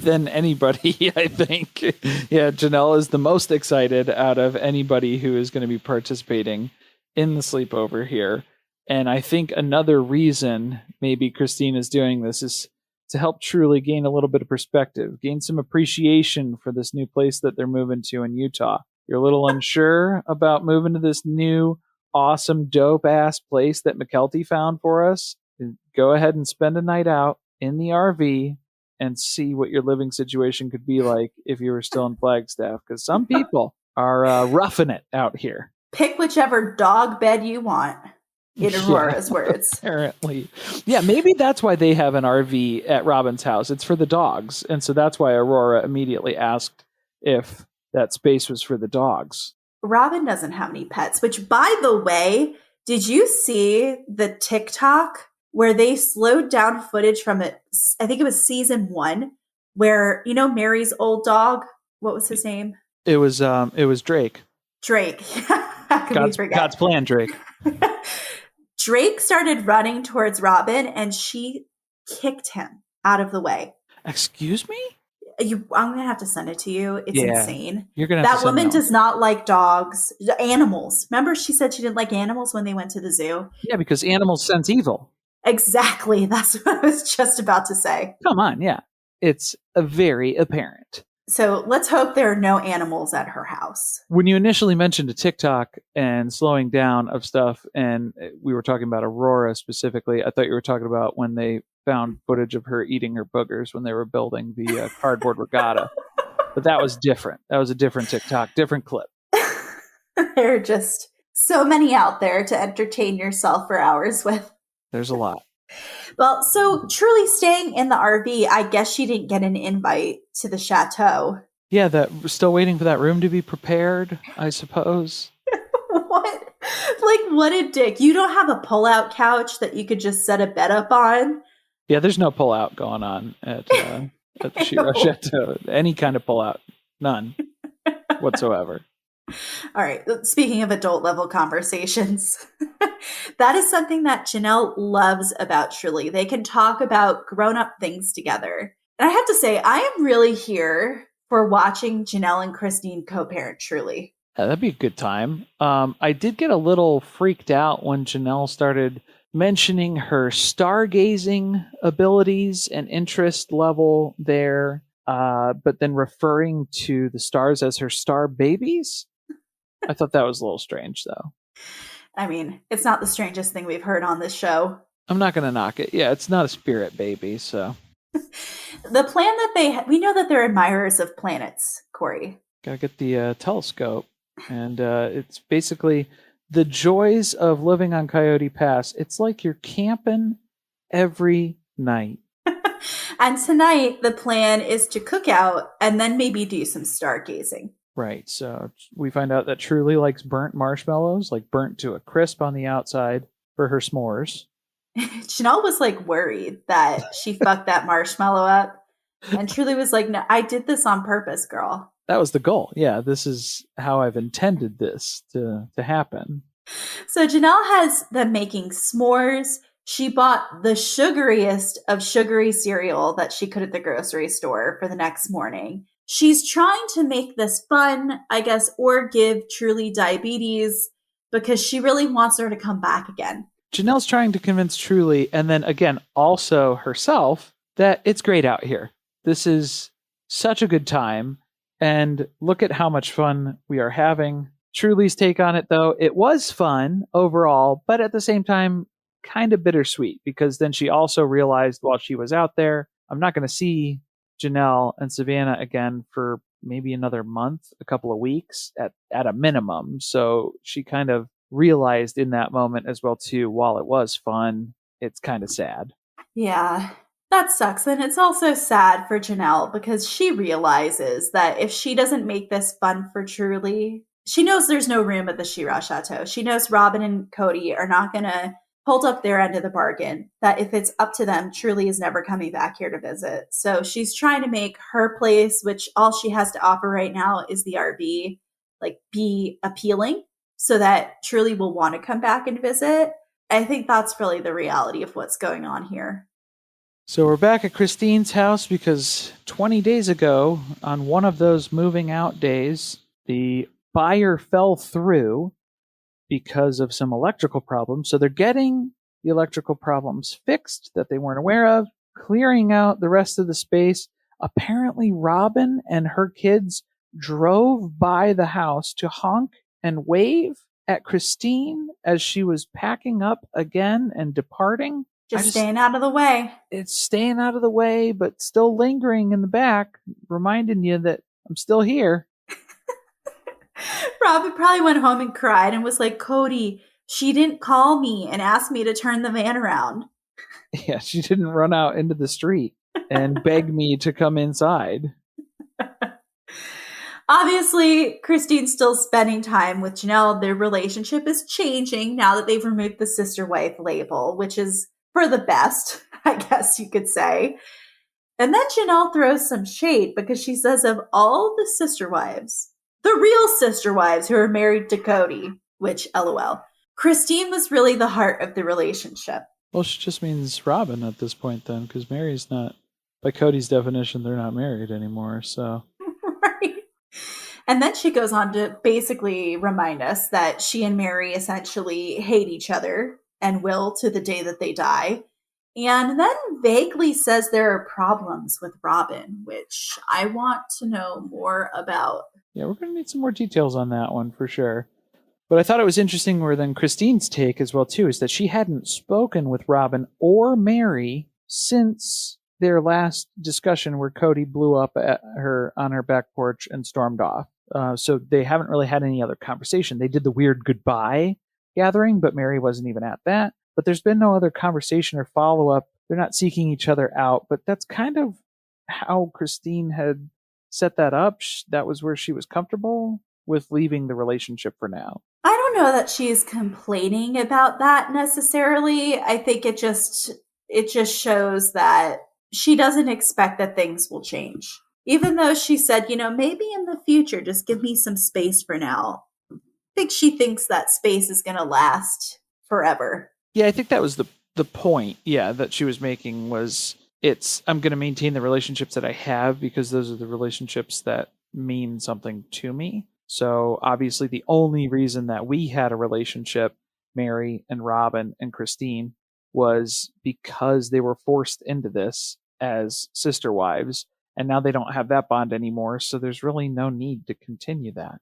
Than anybody, I think. Yeah, Janelle is the most excited out of anybody who is going to be participating in the sleepover here. And I think another reason maybe Christine is doing this is to help Truly gain a little bit of perspective, gain some appreciation for this new place that they're moving to in Utah. You're a little unsure about moving to this new, awesome, dope-ass place that McKelty found for us. Go ahead and spend a night out in the RV and see what your living situation could be like if you were still in Flagstaff, because some people are roughing it out here. Pick whichever dog bed you want, in Aurora's words. Apparently. Yeah, maybe that's why they have an RV at Robin's house. It's for the dogs. And so that's why Aurora immediately asked if that space was for the dogs. Robin doesn't have any pets, which, by the way, Did you see the TikTok where they slowed down footage from it? I think it was season 1, where, you know, Meri's old dog. What was his name? It was Drake. Drake. How could we forget? God's plan, Drake. Drake started running towards Robin, and she kicked him out of the way. Excuse me? I'm going to have to send it to you. It's insane. You're gonna have that to send woman that one. does not like dogs, animals. Remember, she said she didn't like animals when they went to the zoo? Yeah, because animals sense evil. Exactly. That's what I was just about to say. Come on, yeah. It's very apparent. So let's hope there are no animals at her house. When you initially mentioned a TikTok and slowing down of stuff, and we were talking about Aurora specifically, I thought you were talking about when they found footage of her eating her boogers when they were building the cardboard regatta. But that was different. That was a different TikTok, different clip. There are just so many out there to entertain yourself for hours with. There's a lot. Well, so Truly staying in the RV, I guess she didn't get an invite to the chateau. Yeah, we're still waiting for that room to be prepared, I suppose. What? Like, what a dick. You don't have a pull-out couch that you could just set a bed up on? Yeah, there's no pull-out going on at the She-Rah Chateau. Any kind of pull-out. None whatsoever. All right. Speaking of adult level conversations, that is something that Janelle loves about Truly. They can talk about grown-up things together. And I have to say, I am really here for watching Janelle and Christine co-parent Truly. Yeah, that'd be a good time. I did get a little freaked out when Janelle started mentioning her stargazing abilities and interest level there, but then referring to the stars as her star babies. I thought that was a little strange, though. I mean, it's not the strangest thing we've heard on this show. I'm not going to knock it. Yeah, it's not a spirit baby, so. The plan that we know that they're admirers of planets, Corey. Gotta get the telescope. And it's basically the joys of living on Coyote Pass. It's like you're camping every night. And tonight, the plan is to cook out and then maybe do some stargazing. Right. So we find out that Truly likes burnt marshmallows, like burnt to a crisp on the outside for her s'mores. Janelle was like worried that she fucked that marshmallow up. And Truly was like, no, I did this on purpose, girl. That was the goal. Yeah, this is how I've intended this to happen. So Janelle has them making s'mores. She bought the sugariest of sugary cereal that she could at the grocery store for the next morning. She's trying to make this fun, I guess, or give Truly diabetes because she really wants her to come back again. Janelle's trying to convince Truly, and then again, also herself, that it's great out here. This is such a good time, and look at how much fun we are having. Truly's take on it, though, it was fun overall, but at the same time, kind of bittersweet, because then she also realized while she was out there, I'm not going to see Janelle and Savannah again for maybe another month, a couple of weeks at a minimum. So she kind of realized in that moment as well, too, while it was fun, it's kind of sad. Yeah, that sucks. And it's also sad for Janelle because she realizes that if she doesn't make this fun for Truly, she knows there's no room at the She-Rah Chateau. She knows Robin and Kody are not going to hold up their end of the bargain, that if it's up to them, Truly is never coming back here to visit. So she's trying to make her place, which all she has to offer right now is the RV, like be appealing so that Truly will want to come back and visit. I think that's really the reality of what's going on here. So we're back at Christine's house because 20 days ago, on one of those moving out days, the fire fell through because of some electrical problems. So they're getting the electrical problems fixed that they weren't aware of, clearing out the rest of the space. Apparently, Robin and her kids drove by the house to honk and wave at Christine as she was packing up again and departing. Just staying out of the way. It's staying out of the way, but still lingering in the back, reminding you that I'm still here. Robin probably went home and cried and was like, Kody, she didn't call me and ask me to turn the van around. Yeah, she didn't run out into the street and beg me to come inside. Obviously, Christine's still spending time with Janelle. Their relationship is changing now that they've removed the sister wife label, which is for the best, I guess you could say. And then Janelle throws some shade because she says of all the sister wives, the real sister wives who are married to Kody, which LOL, Christine was really the heart of the relationship. Well, she just means Robin at this point then, because Meri's not, by Cody's definition, they're not married anymore, so. Right. And then she goes on to basically remind us that she and Meri essentially hate each other and will to the day that they die. And then vaguely says there are problems with Robin, which I want to know more about. Yeah, we're going to need some more details on that one for sure. But I thought it was interesting where then Christine's take as well, too, is that she hadn't spoken with Robin or Meri since their last discussion where Kody blew up at her on her back porch and stormed off. So they haven't really had any other conversation. They did the weird goodbye gathering, but Meri wasn't even at that. But there's been no other conversation or follow-up. They're not seeking each other out, but that's kind of how Christine had set that up. That was where she was comfortable with leaving the relationship for now. I don't know that she's complaining about that necessarily. I think it just shows that she doesn't expect that things will change. Even though she said, maybe in the future, just give me some space for now. I think she thinks that space is going to last forever. Yeah, I think that was the point, that she was making was I'm going to maintain the relationships that I have because those are the relationships that mean something to me. So obviously the only reason that we had a relationship, Meri and Robin and Christine, was because they were forced into this as sister wives. And now they don't have that bond anymore. So there's really no need to continue that.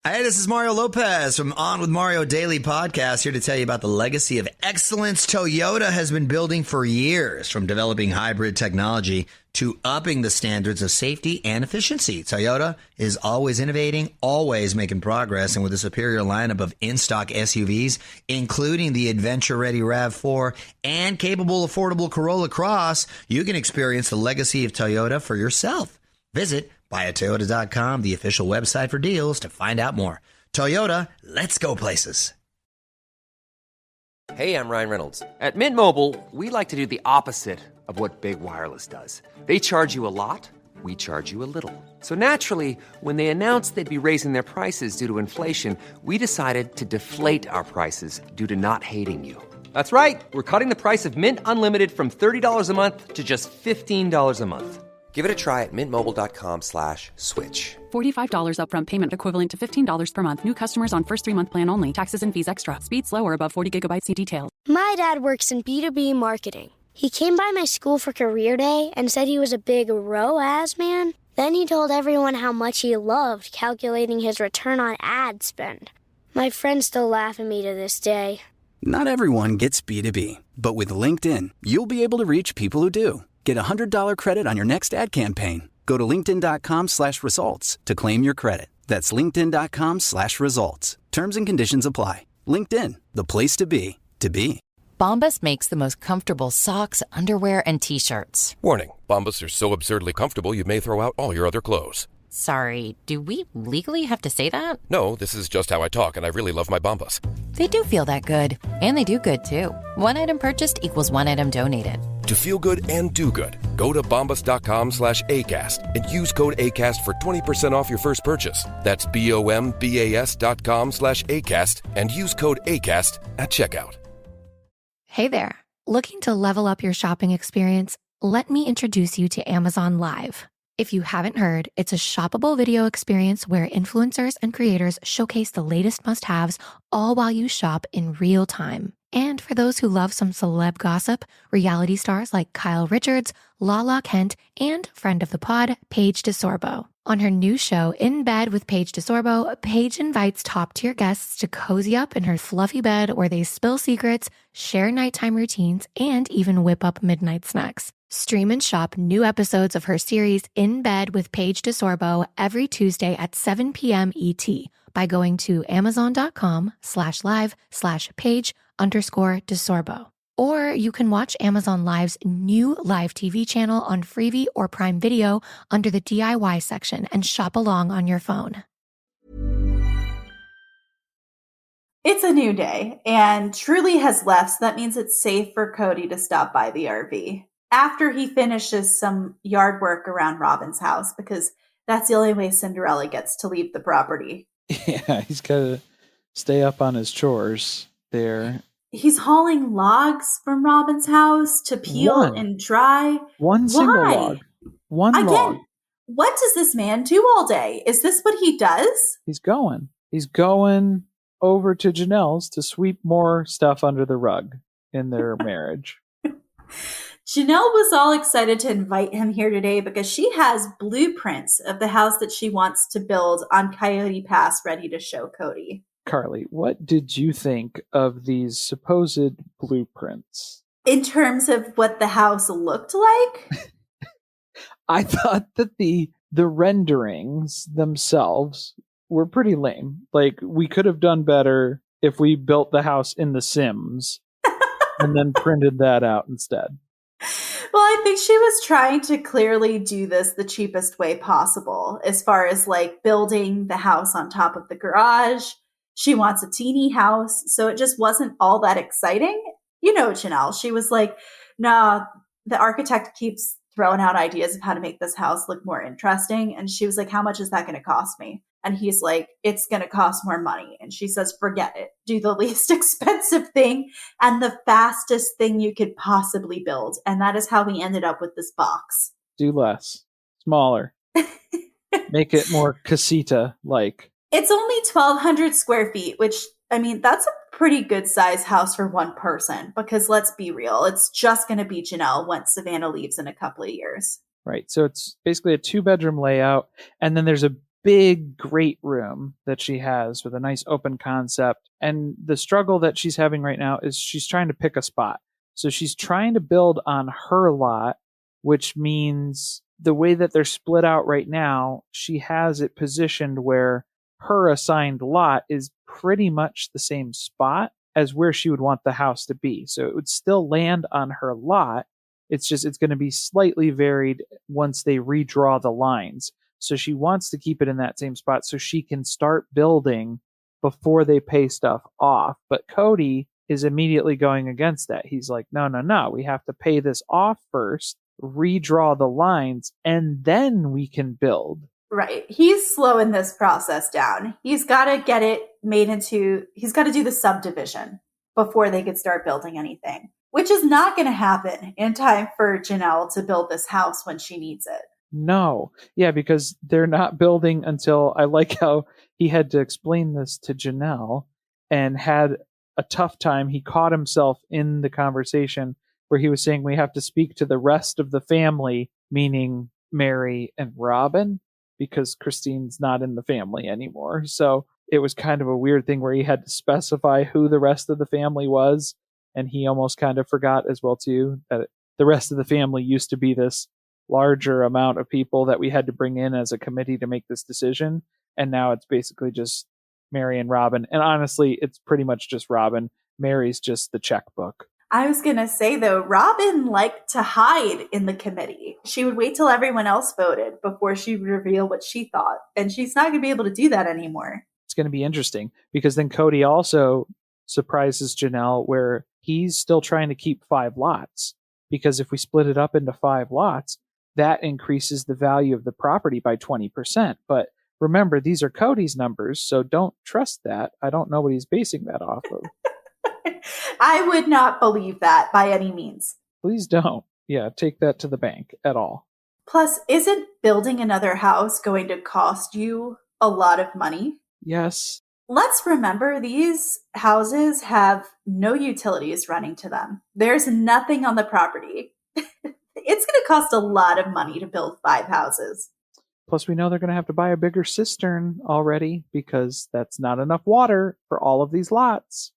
Hey, this is Mario Lopez from On with Mario Daily Podcast, here to tell you about the legacy of excellence Toyota has been building for years, from developing hybrid technology to upping the standards of safety and efficiency. Toyota is always innovating, always making progress, and with a superior lineup of in-stock SUVs, including the adventure-ready RAV4 and capable, affordable Corolla Cross, you can experience the legacy of Toyota for yourself. Visit buyatoyota.com, the official website for deals, to find out more. Toyota, let's go places. Hey, I'm Ryan Reynolds. At Mint Mobile, we like to do the opposite of what Big Wireless does. They charge you a lot, we charge you a little. So naturally, when they announced they'd be raising their prices due to inflation, we decided to deflate our prices due to not hating you. That's right. We're cutting the price of Mint Unlimited from $30 a month to just $15 a month. Give it a try at mintmobile.com/switch. $45 upfront payment equivalent to $15 per month. New customers on first 3-month plan only. Taxes and fees extra. Speed slower above 40 gigabytes. See details. My dad works in B2B marketing. He came by my school for career day and said he was a big ROAS man. Then he told everyone how much he loved calculating his return on ad spend. My friends still laugh at me to this day. Not everyone gets B2B, but with LinkedIn, you'll be able to reach people who do. Get a $100 credit on your next ad campaign. Go to linkedin.com/results to claim your credit. That's linkedin.com/results. Terms and conditions apply. LinkedIn, the place to be, to be. Bombas makes the most comfortable socks, underwear, and T-shirts. Warning, Bombas are so absurdly comfortable you may throw out all your other clothes. Sorry, do we legally have to say that? No, this is just how I talk, and I really love my Bombas. They do feel that good. And they do good, too. One item purchased equals one item donated. To feel good and do good, go to bombas.com/ACAST and use code ACAST for 20% off your first purchase. That's BOMBAS.com/ACAST and use code ACAST at checkout. Hey there. Looking to level up your shopping experience? Let me introduce you to Amazon Live. If you haven't heard, it's a shoppable video experience where influencers and creators showcase the latest must-haves all while you shop in real time. And for those who love some celeb gossip, reality stars like Kyle Richards, Lala Kent, and friend of the pod, Paige DeSorbo. On her new show, In Bed with Paige DeSorbo, Paige invites top-tier guests to cozy up in her fluffy bed where they spill secrets, share nighttime routines, and even whip up midnight snacks. Stream and shop new episodes of her series In Bed with Paige DeSorbo every Tuesday at 7 p.m. ET by going to amazon.com/live/Paige_DeSorbo. Or you can watch Amazon Live's new live TV channel on Freevee or Prime Video under the DIY section and shop along on your phone. It's a new day, and Truly has left, so that means it's safe for Kody to stop by the RV after he finishes some yard work around Robin's house, because that's the only way Cinderella gets to leave the property. Yeah, he's got to stay up on his chores there. He's hauling logs from Robin's house to peel and dry. One single log. One log. What does this man do all day? Is this what he does? He's going over to Janelle's to sweep more stuff under the rug in their marriage. Janelle was all excited to invite him here today because she has blueprints of the house that she wants to build on Coyote Pass ready to show Kody. Carly, what did you think of these supposed blueprints? In terms of what the house looked like? I thought that the renderings themselves were pretty lame. Like, we could have done better if we built the house in The Sims and then printed that out instead. Well, I think she was trying to clearly do this the cheapest way possible, as far as like building the house on top of the garage. She wants a teeny house, so it just wasn't all that exciting. You know, Janelle, she was like, nah, the architect keeps throwing out ideas of how to make this house look more interesting. And she was like, how much is that going to cost me? And he's like, it's going to cost more money. And she says, forget it. Do the least expensive thing and the fastest thing you could possibly build. And that is how we ended up with this box. Do less. Smaller. Make it more casita-like. It's only 1,200 square feet, which, I mean, that's a pretty good size house for one person. Because let's be real, it's just going to be Janelle once Savannah leaves in a couple of years. Right. So it's basically a 2-bedroom layout. And then there's a big great room that she has with a nice open concept. And the struggle that she's having right now is she's trying to pick a spot. So she's trying to build on her lot, which means the way that they're split out right now, she has it positioned where her assigned lot is pretty much the same spot as where she would want the house to be. So it would still land on her lot. It's just, it's going to be slightly varied once they redraw the lines. So she wants to keep it in that same spot so she can start building before they pay stuff off. But Kody is immediately going against that. He's like, no. We have to pay this off first, redraw the lines, and then we can build. Right. He's slowing this process down. He's got to get it made into, he's got to do the subdivision before they could start building anything, which is not going to happen in time for Janelle to build this house when she needs it. No. Yeah, because they're not building until, I like how he had to explain this to Janelle and had a tough time. He caught himself in the conversation where he was saying we have to speak to the rest of the family, meaning Meri and Robin, because Christine's not in the family anymore. So it was kind of a weird thing where he had to specify who the rest of the family was. And he almost kind of forgot as well, too, that the rest of the family used to be this larger amount of people that we had to bring in as a committee to make this decision. And now it's basically just Meri and Robin. And honestly, it's pretty much just Robin. Meri's just the checkbook. I was going to say, though, Robin liked to hide in the committee. She would wait till everyone else voted before she would reveal what she thought. And she's not going to be able to do that anymore. It's going to be interesting because then Kody also surprises Janelle where he's still trying to keep 5 lots. Because if we split it up into 5 lots, that increases the value of the property by 20%. But remember, these are Kody's numbers, so don't trust that. I don't know what he's basing that off of. I would not believe that by any means. Please don't. Yeah, take that to the bank at all. Plus, isn't building another house going to cost you a lot of money? Yes. Let's remember these houses have no utilities running to them. There's nothing on the property. It's going to cost a lot of money to build 5 houses. Plus, we know they're going to have to buy a bigger cistern already because that's not enough water for all of these lots.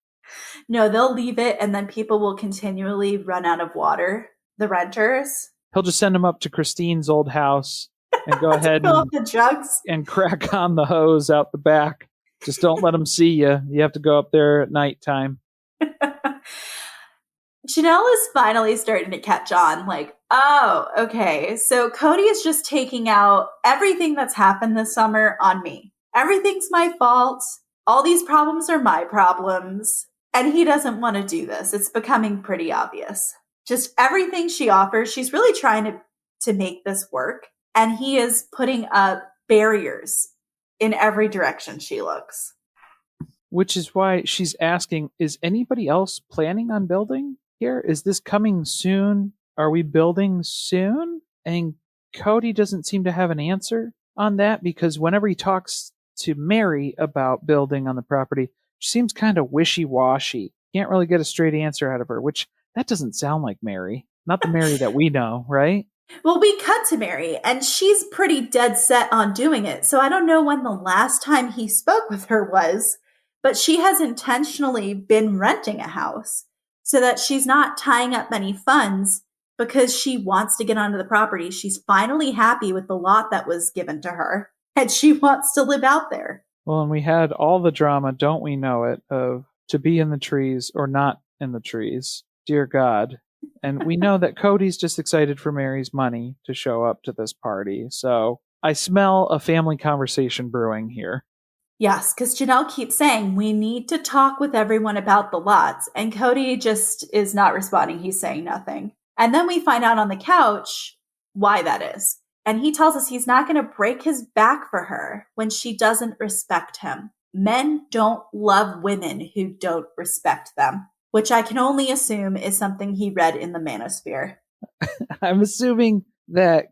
No, they'll leave it and then people will continually run out of water. The renters. He'll just send them up to Christine's old house and go ahead fill up the jugs and crack on the hose out the back. Just don't let them see you. You have to go up there at nighttime. Janelle is finally starting to catch on, like, oh, okay. So Kody is just taking out everything that's happened this summer on me. Everything's my fault. All these problems are my problems. And he doesn't want to do this. It's becoming pretty obvious. Just everything she offers, she's really trying to make this work. And he is putting up barriers in every direction she looks. Which is why she's asking, is anybody else planning on building here? Is this coming soon? Are we building soon? And Kody doesn't seem to have an answer on that, because whenever he talks to Meri about building on the property, she seems kind of wishy-washy. Can't really get a straight answer out of her, which that doesn't sound like Meri. Not the Meri that we know, right? Well, we cut to Meri, and she's pretty dead set on doing it. So I don't know when the last time he spoke with her was, but she has intentionally been renting a house so that she's not tying up many funds because she wants to get onto the property. She's finally happy with the lot that was given to her, and she wants to live out there. Well, and we had all the drama, don't we know it, of to be in the trees or not in the trees. Dear God. And we know that Kody's just excited for Meri's money to show up to this party. So I smell a family conversation brewing here. Yes, because Janelle keeps saying, we need to talk with everyone about the lots. And Kody just is not responding. He's saying nothing. And then we find out on the couch why that is. And he tells us he's not going to break his back for her when she doesn't respect him. Men don't love women who don't respect them, which I can only assume is something he read in the manosphere. I'm assuming that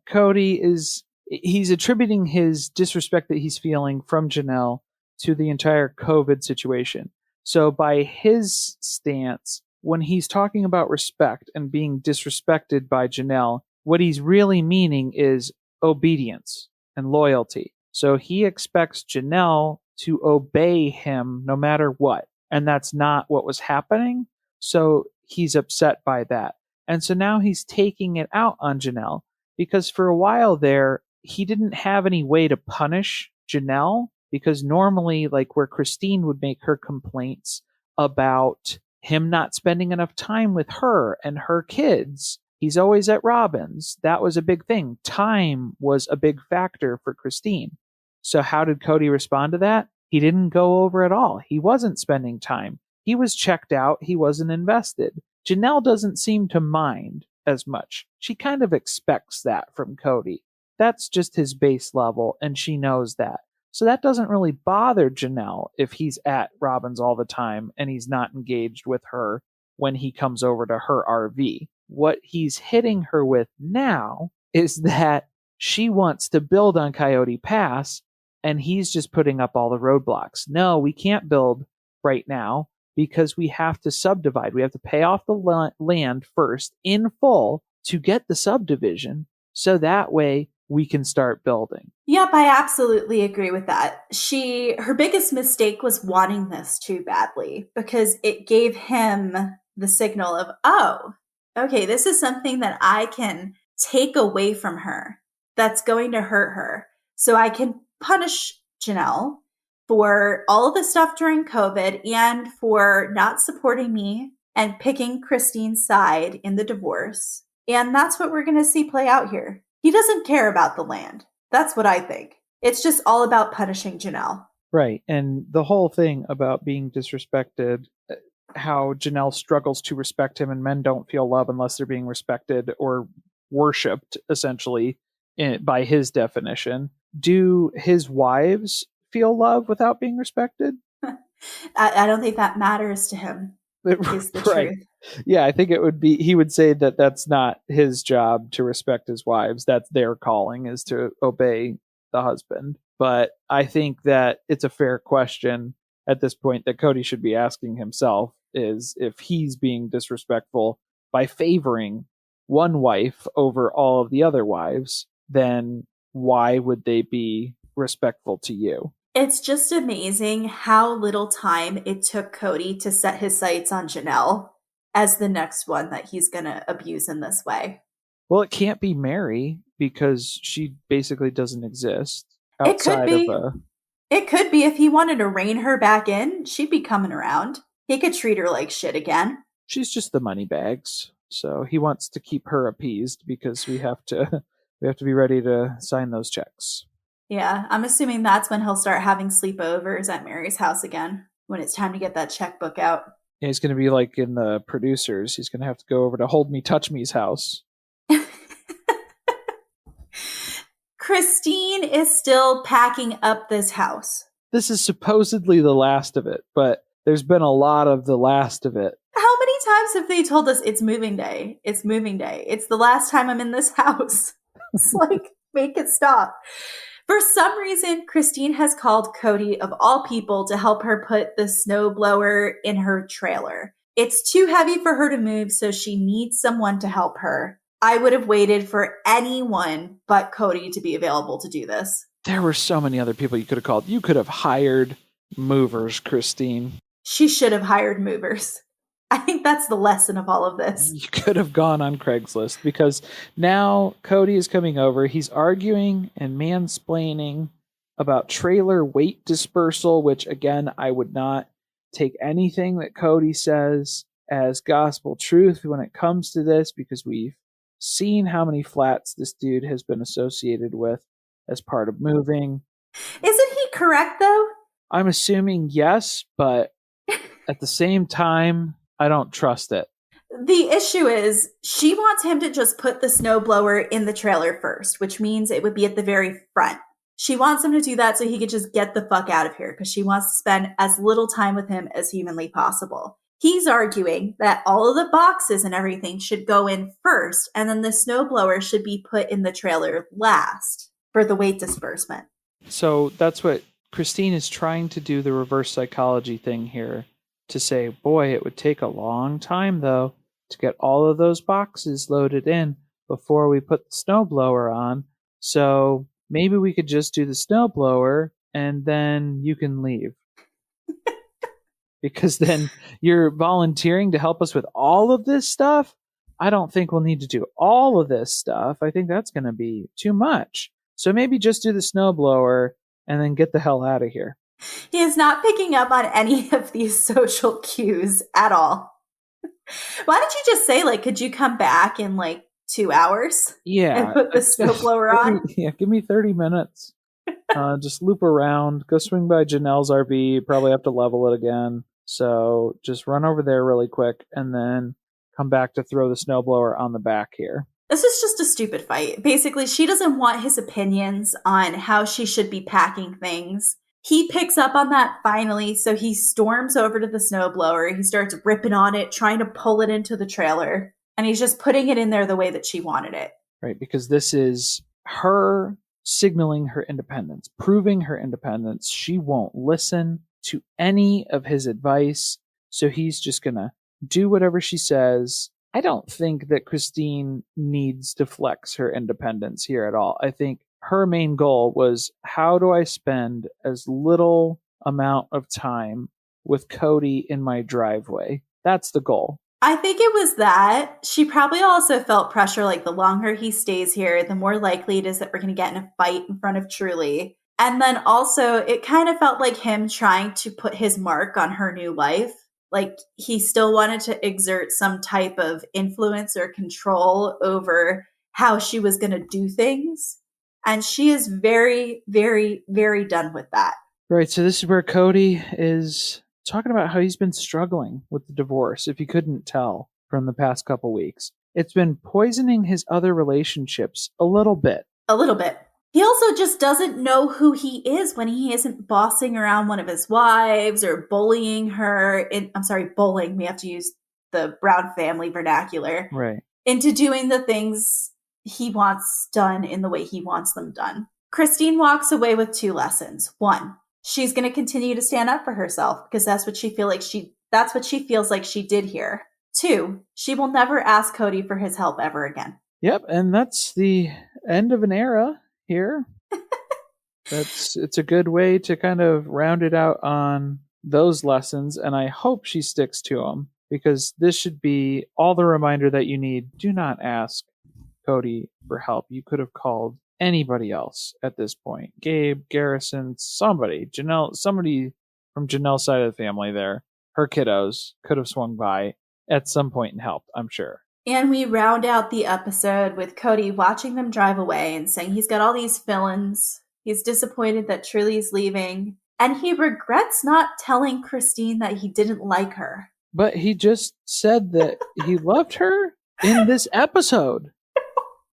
he's attributing his disrespect that he's feeling from Janelle to the entire COVID situation. So by his stance, when he's talking about respect and being disrespected by Janelle, what he's really meaning is obedience and loyalty. So he expects Janelle to obey him no matter what. And that's not what was happening. So he's upset by that. And so now he's taking it out on Janelle, because for a while there, he didn't have any way to punish Janelle, because normally, like where Christine would make her complaints about him not spending enough time with her and her kids, he's always at Robin's. That was a big thing. Time was a big factor for Christine. So how did Kody respond to that? He didn't go over at all. He wasn't spending time. He was checked out. He wasn't invested. Janelle doesn't seem to mind as much. She kind of expects that from Kody. That's just his base level, and she knows that. So that doesn't really bother Janelle if he's at Robin's all the time and he's not engaged with her when he comes over to her RV. What he's hitting her with now is that she wants to build on Coyote Pass, and he's just putting up all the roadblocks. No, we can't build right now because we have to subdivide. We have to pay off the land first in full to get the subdivision, so that way we can start building. Yep, I absolutely agree with that. Her biggest mistake was wanting this too badly, because it gave him the signal of, oh, okay, this is something that I can take away from her that's going to hurt her. So I can punish Janelle for all of the stuff during COVID and for not supporting me and picking Christine's side in the divorce. And that's what we're going to see play out here. He doesn't care about the land. That's what I think. It's just all about punishing Janelle. Right. And the whole thing about being disrespected, how Janelle struggles to respect him, and men don't feel love unless they're being respected or worshipped, essentially, by his definition. Do his wives feel love without being respected? I don't think that matters to him. Is the right. truth. Yeah, I think it would be, he would say that that's not his job to respect his wives. That's their calling, is to obey the husband. But I think that it's a fair question at this point that Kody should be asking himself, is if he's being disrespectful by favoring one wife over all of the other wives, then why would they be respectful to you? It's just amazing how little time it took Kody to set his sights on Janelle as the next one that he's going to abuse in this way. Well, it can't be Meri, because she basically doesn't exist It could be. of It could be. If he wanted to rein her back in, she'd be coming around. He could treat her like shit again. She's just the money bags. So he wants to keep her appeased because we have to be ready to sign those checks. Yeah, I'm assuming that's when he'll start having sleepovers at Meri's house again, when it's time to get that checkbook out. Yeah, he's going to be like in the Producers. He's going to have to go over to Hold Me, Touch Me's house. Christine is still packing up this house. This is supposedly the last of it, but there's been a lot of the last of it. How many times have they told us it's moving day? It's moving day. It's the last time I'm in this house. It's like, make it stop. For some reason, Christine has called Kody, of all people, to help her put the snowblower in her trailer. It's too heavy for her to move, so she needs someone to help her. I would have waited for anyone but Kody to be available to do this. There were so many other people you could have called. You could have hired movers, Christine. She should have hired movers. I think that's the lesson of all of this. You could have gone on Craigslist, because now Kody is coming over. He's arguing and mansplaining about trailer weight dispersal, which, again, I would not take anything that Kody says as gospel truth when it comes to this, because we've seen how many flats this dude has been associated with as part of moving. Isn't he correct, though? I'm assuming yes, but at the same time, I don't trust it. The issue is she wants him to just put the snowblower in the trailer first, which means it would be at the very front. She wants him to do that so he could just get the fuck out of here, because she wants to spend as little time with him as humanly possible. He's arguing that all of the boxes and everything should go in first, and then the snowblower should be put in the trailer last for the weight disbursement. So that's what Christine is trying to do, the reverse psychology thing here, to say, boy, it would take a long time, though, to get all of those boxes loaded in before we put the snowblower on. So maybe we could just do the snowblower and then you can leave. Because then you're volunteering to help us with all of this stuff. I don't think we'll need to do all of this stuff. I think that's going to be too much. So maybe just do the snowblower and then get the hell out of here. He is not picking up on any of these social cues at all. Why don't you just say, like, could you come back in like 2 hours? Yeah. And put the snowblower on? Yeah, give me 30 minutes. Just loop around, go swing by Janelle's RV, probably have to level it again. So just run over there really quick and then come back to throw the snowblower on the back here. This is just a stupid fight. Basically, she doesn't want his opinions on how she should be packing things. He picks up on that finally, so he storms over to the snowblower. He starts ripping on it, trying to pull it into the trailer, and he's just putting it in there the way that she wanted it. Right, because this is her signaling her independence, proving her independence. She won't listen to any of his advice, so he's just going to do whatever she says. I don't think that Christine needs to flex her independence here at all. I think her main goal was, how do I spend as little amount of time with Kody in my driveway? That's the goal. I think it was that. She probably also felt pressure, like the longer he stays here, the more likely it is that we're going to get in a fight in front of Truly. And then also, it kind of felt like him trying to put his mark on her new life. Like he still wanted to exert some type of influence or control over how she was going to do things. And she is very, very, very done with that. Right. So this is where Kody is talking about how he's been struggling with the divorce, if you couldn't tell from the past couple weeks. It's been poisoning his other relationships a little bit. A little bit. He also just doesn't know who he is when he isn't bossing around one of his wives or bullying her. Bullying. We have to use the Brown family vernacular. Right. Into doing the things he wants done in the way he wants them done. Christine walks away with 2 lessons. 1, she's going to continue to stand up for herself because that's what she feels like she did here. 2, she will never ask Kody for his help ever again. Yep, and that's the end of an era here. It's a good way to kind of round it out on those lessons, and I hope she sticks to them, because this should be all the reminder that you need. Do not ask Kody for help. You could have called anybody else at this point. Gabe, Garrison, somebody. Janelle, somebody from Janelle's side of the family there. Her kiddos could have swung by at some point and helped, I'm sure. And we round out the episode with Kody watching them drive away and saying he's got all these feelings. He's disappointed that Truly's leaving. And he regrets not telling Christine that he didn't like her. But he just said that he loved her in this episode.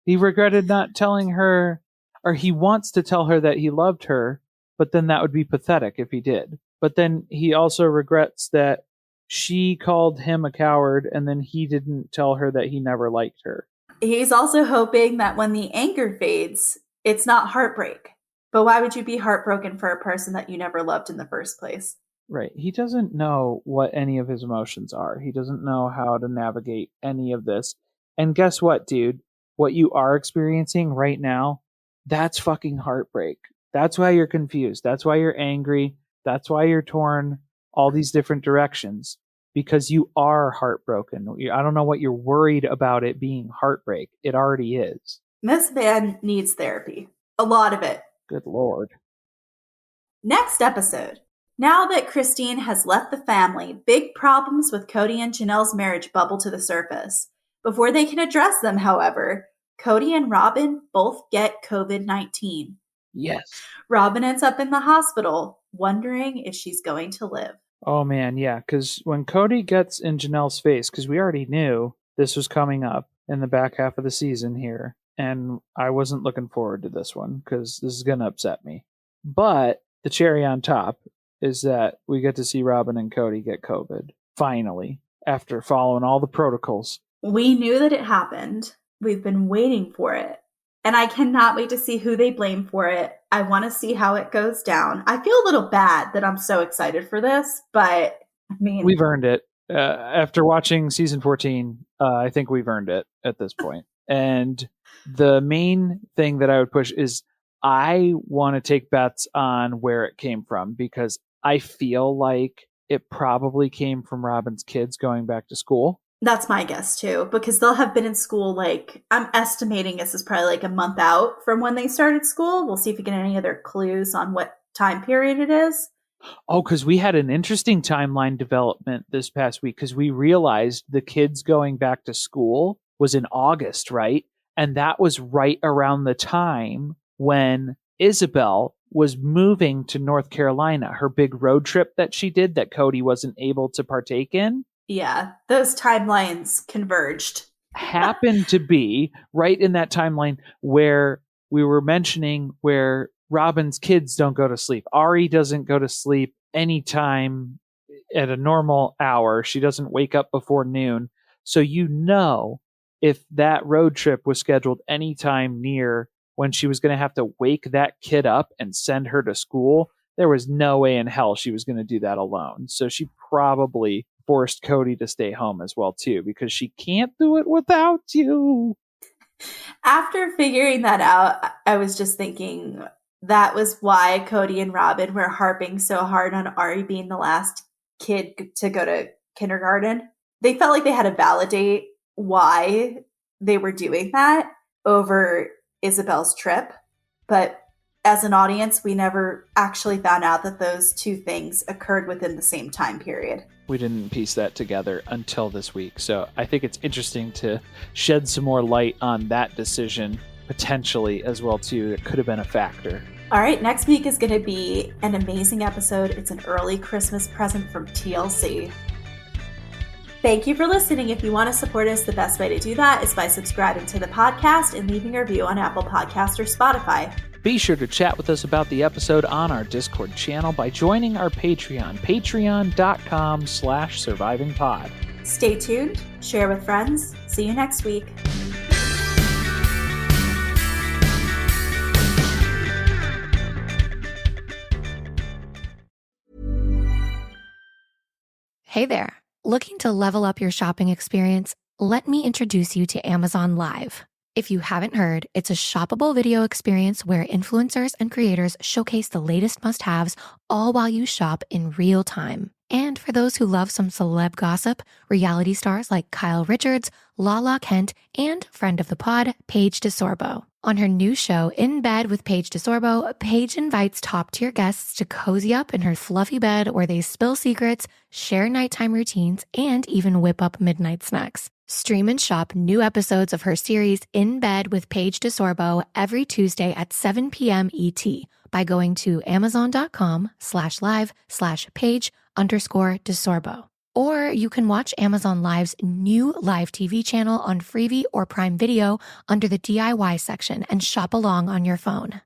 He regretted not telling her, or he wants to tell her that he loved her, but then that would be pathetic if he did. But then he also regrets that she called him a coward and then he didn't tell her that he never liked her. He's also hoping that when the anger fades, it's not heartbreak. But why would you be heartbroken for a person that you never loved in the first place? Right. He doesn't know what any of his emotions are. He doesn't know how to navigate any of this. And guess what, dude? What you are experiencing right now, that's fucking heartbreak. That's why you're confused. That's why you're angry. That's why you're torn all these different directions, because you are heartbroken. I don't know what you're worried about it being heartbreak. It already is. This man needs therapy. A lot of it. Good Lord. Next episode. Now that Christine has left the family, big problems with Kody and Janelle's marriage bubble to the surface. Before they can address them, however, Kody and Robin both get COVID-19. Yes. Robin ends up in the hospital, wondering if she's going to live. Oh, man, yeah, because when Kody gets in Janelle's face, because we already knew this was coming up in the back half of the season here, and I wasn't looking forward to this one, because this is going to upset me. But the cherry on top is that we get to see Robin and Kody get COVID, finally, after following all the protocols. We knew that it happened. We've been waiting for it. And I cannot wait to see who they blame for it. I want to see how it goes down. I feel a little bad that I'm so excited for this, but I mean... We've earned it. After watching season 14, I think we've earned it at this point. And the main thing that I would push is I want to take bets on where it came from, because I feel like it probably came from Robin's kids going back to school. That's my guess too, because they'll have been in school, like, I'm estimating this is probably like a month out from when they started school. We'll see if we get any other clues on what time period it is. Oh, because we had an interesting timeline development this past week, because we realized the kids going back to school was in August, right? And that was right around the time when Isabel was moving to North Carolina, her big road trip that she did that Kody wasn't able to partake in. Yeah, those timelines converged. Happened to be right in that timeline where we were mentioning where Robin's kids don't go to sleep. Ari doesn't go to sleep anytime at a normal hour. She doesn't wake up before noon. So if that road trip was scheduled anytime near when she was going to have to wake that kid up and send her to school, there was no way in hell she was going to do that alone. So she probably forced Kody to stay home as well too, because she can't do it without you. After figuring that out, I was just thinking that was why Kody and Robin were harping so hard on Ari being the last kid to go to kindergarten. They felt like they had to validate why they were doing that over Isabel's trip. But as an audience, we never actually found out that those two things occurred within the same time period. We didn't piece that together until this week. So I think it's interesting to shed some more light on that decision, potentially as well too. It could have been a factor. All right, next week is going to be an amazing episode. It's an early Christmas present from TLC. Thank you for listening. If you want to support us, the best way to do that is by subscribing to the podcast and leaving a review on Apple Podcasts or Spotify. Be sure to chat with us about the episode on our Discord channel by joining our Patreon, patreon.com/survivingpod. Stay tuned, share with friends. See you next week. Hey there. Looking to level up your shopping experience? Let me introduce you to Amazon Live. If you haven't heard, it's a shoppable video experience where influencers and creators showcase the latest must-haves all while you shop in real time. And for those who love some celeb gossip, reality stars like Kyle Richards, Lala Kent, and friend of the pod, Paige DeSorbo, On her new show, In Bed with Paige DeSorbo, Paige invites top-tier guests to cozy up in her fluffy bed where they spill secrets, share nighttime routines, and even whip up midnight snacks. Stream and shop new episodes of her series In Bed with Paige DeSorbo every Tuesday at 7 p.m. ET by going to amazon.com/live/Paige_DeSorbo. Or you can watch Amazon Live's new live TV channel on Freevee or Prime Video under the DIY section and shop along on your phone.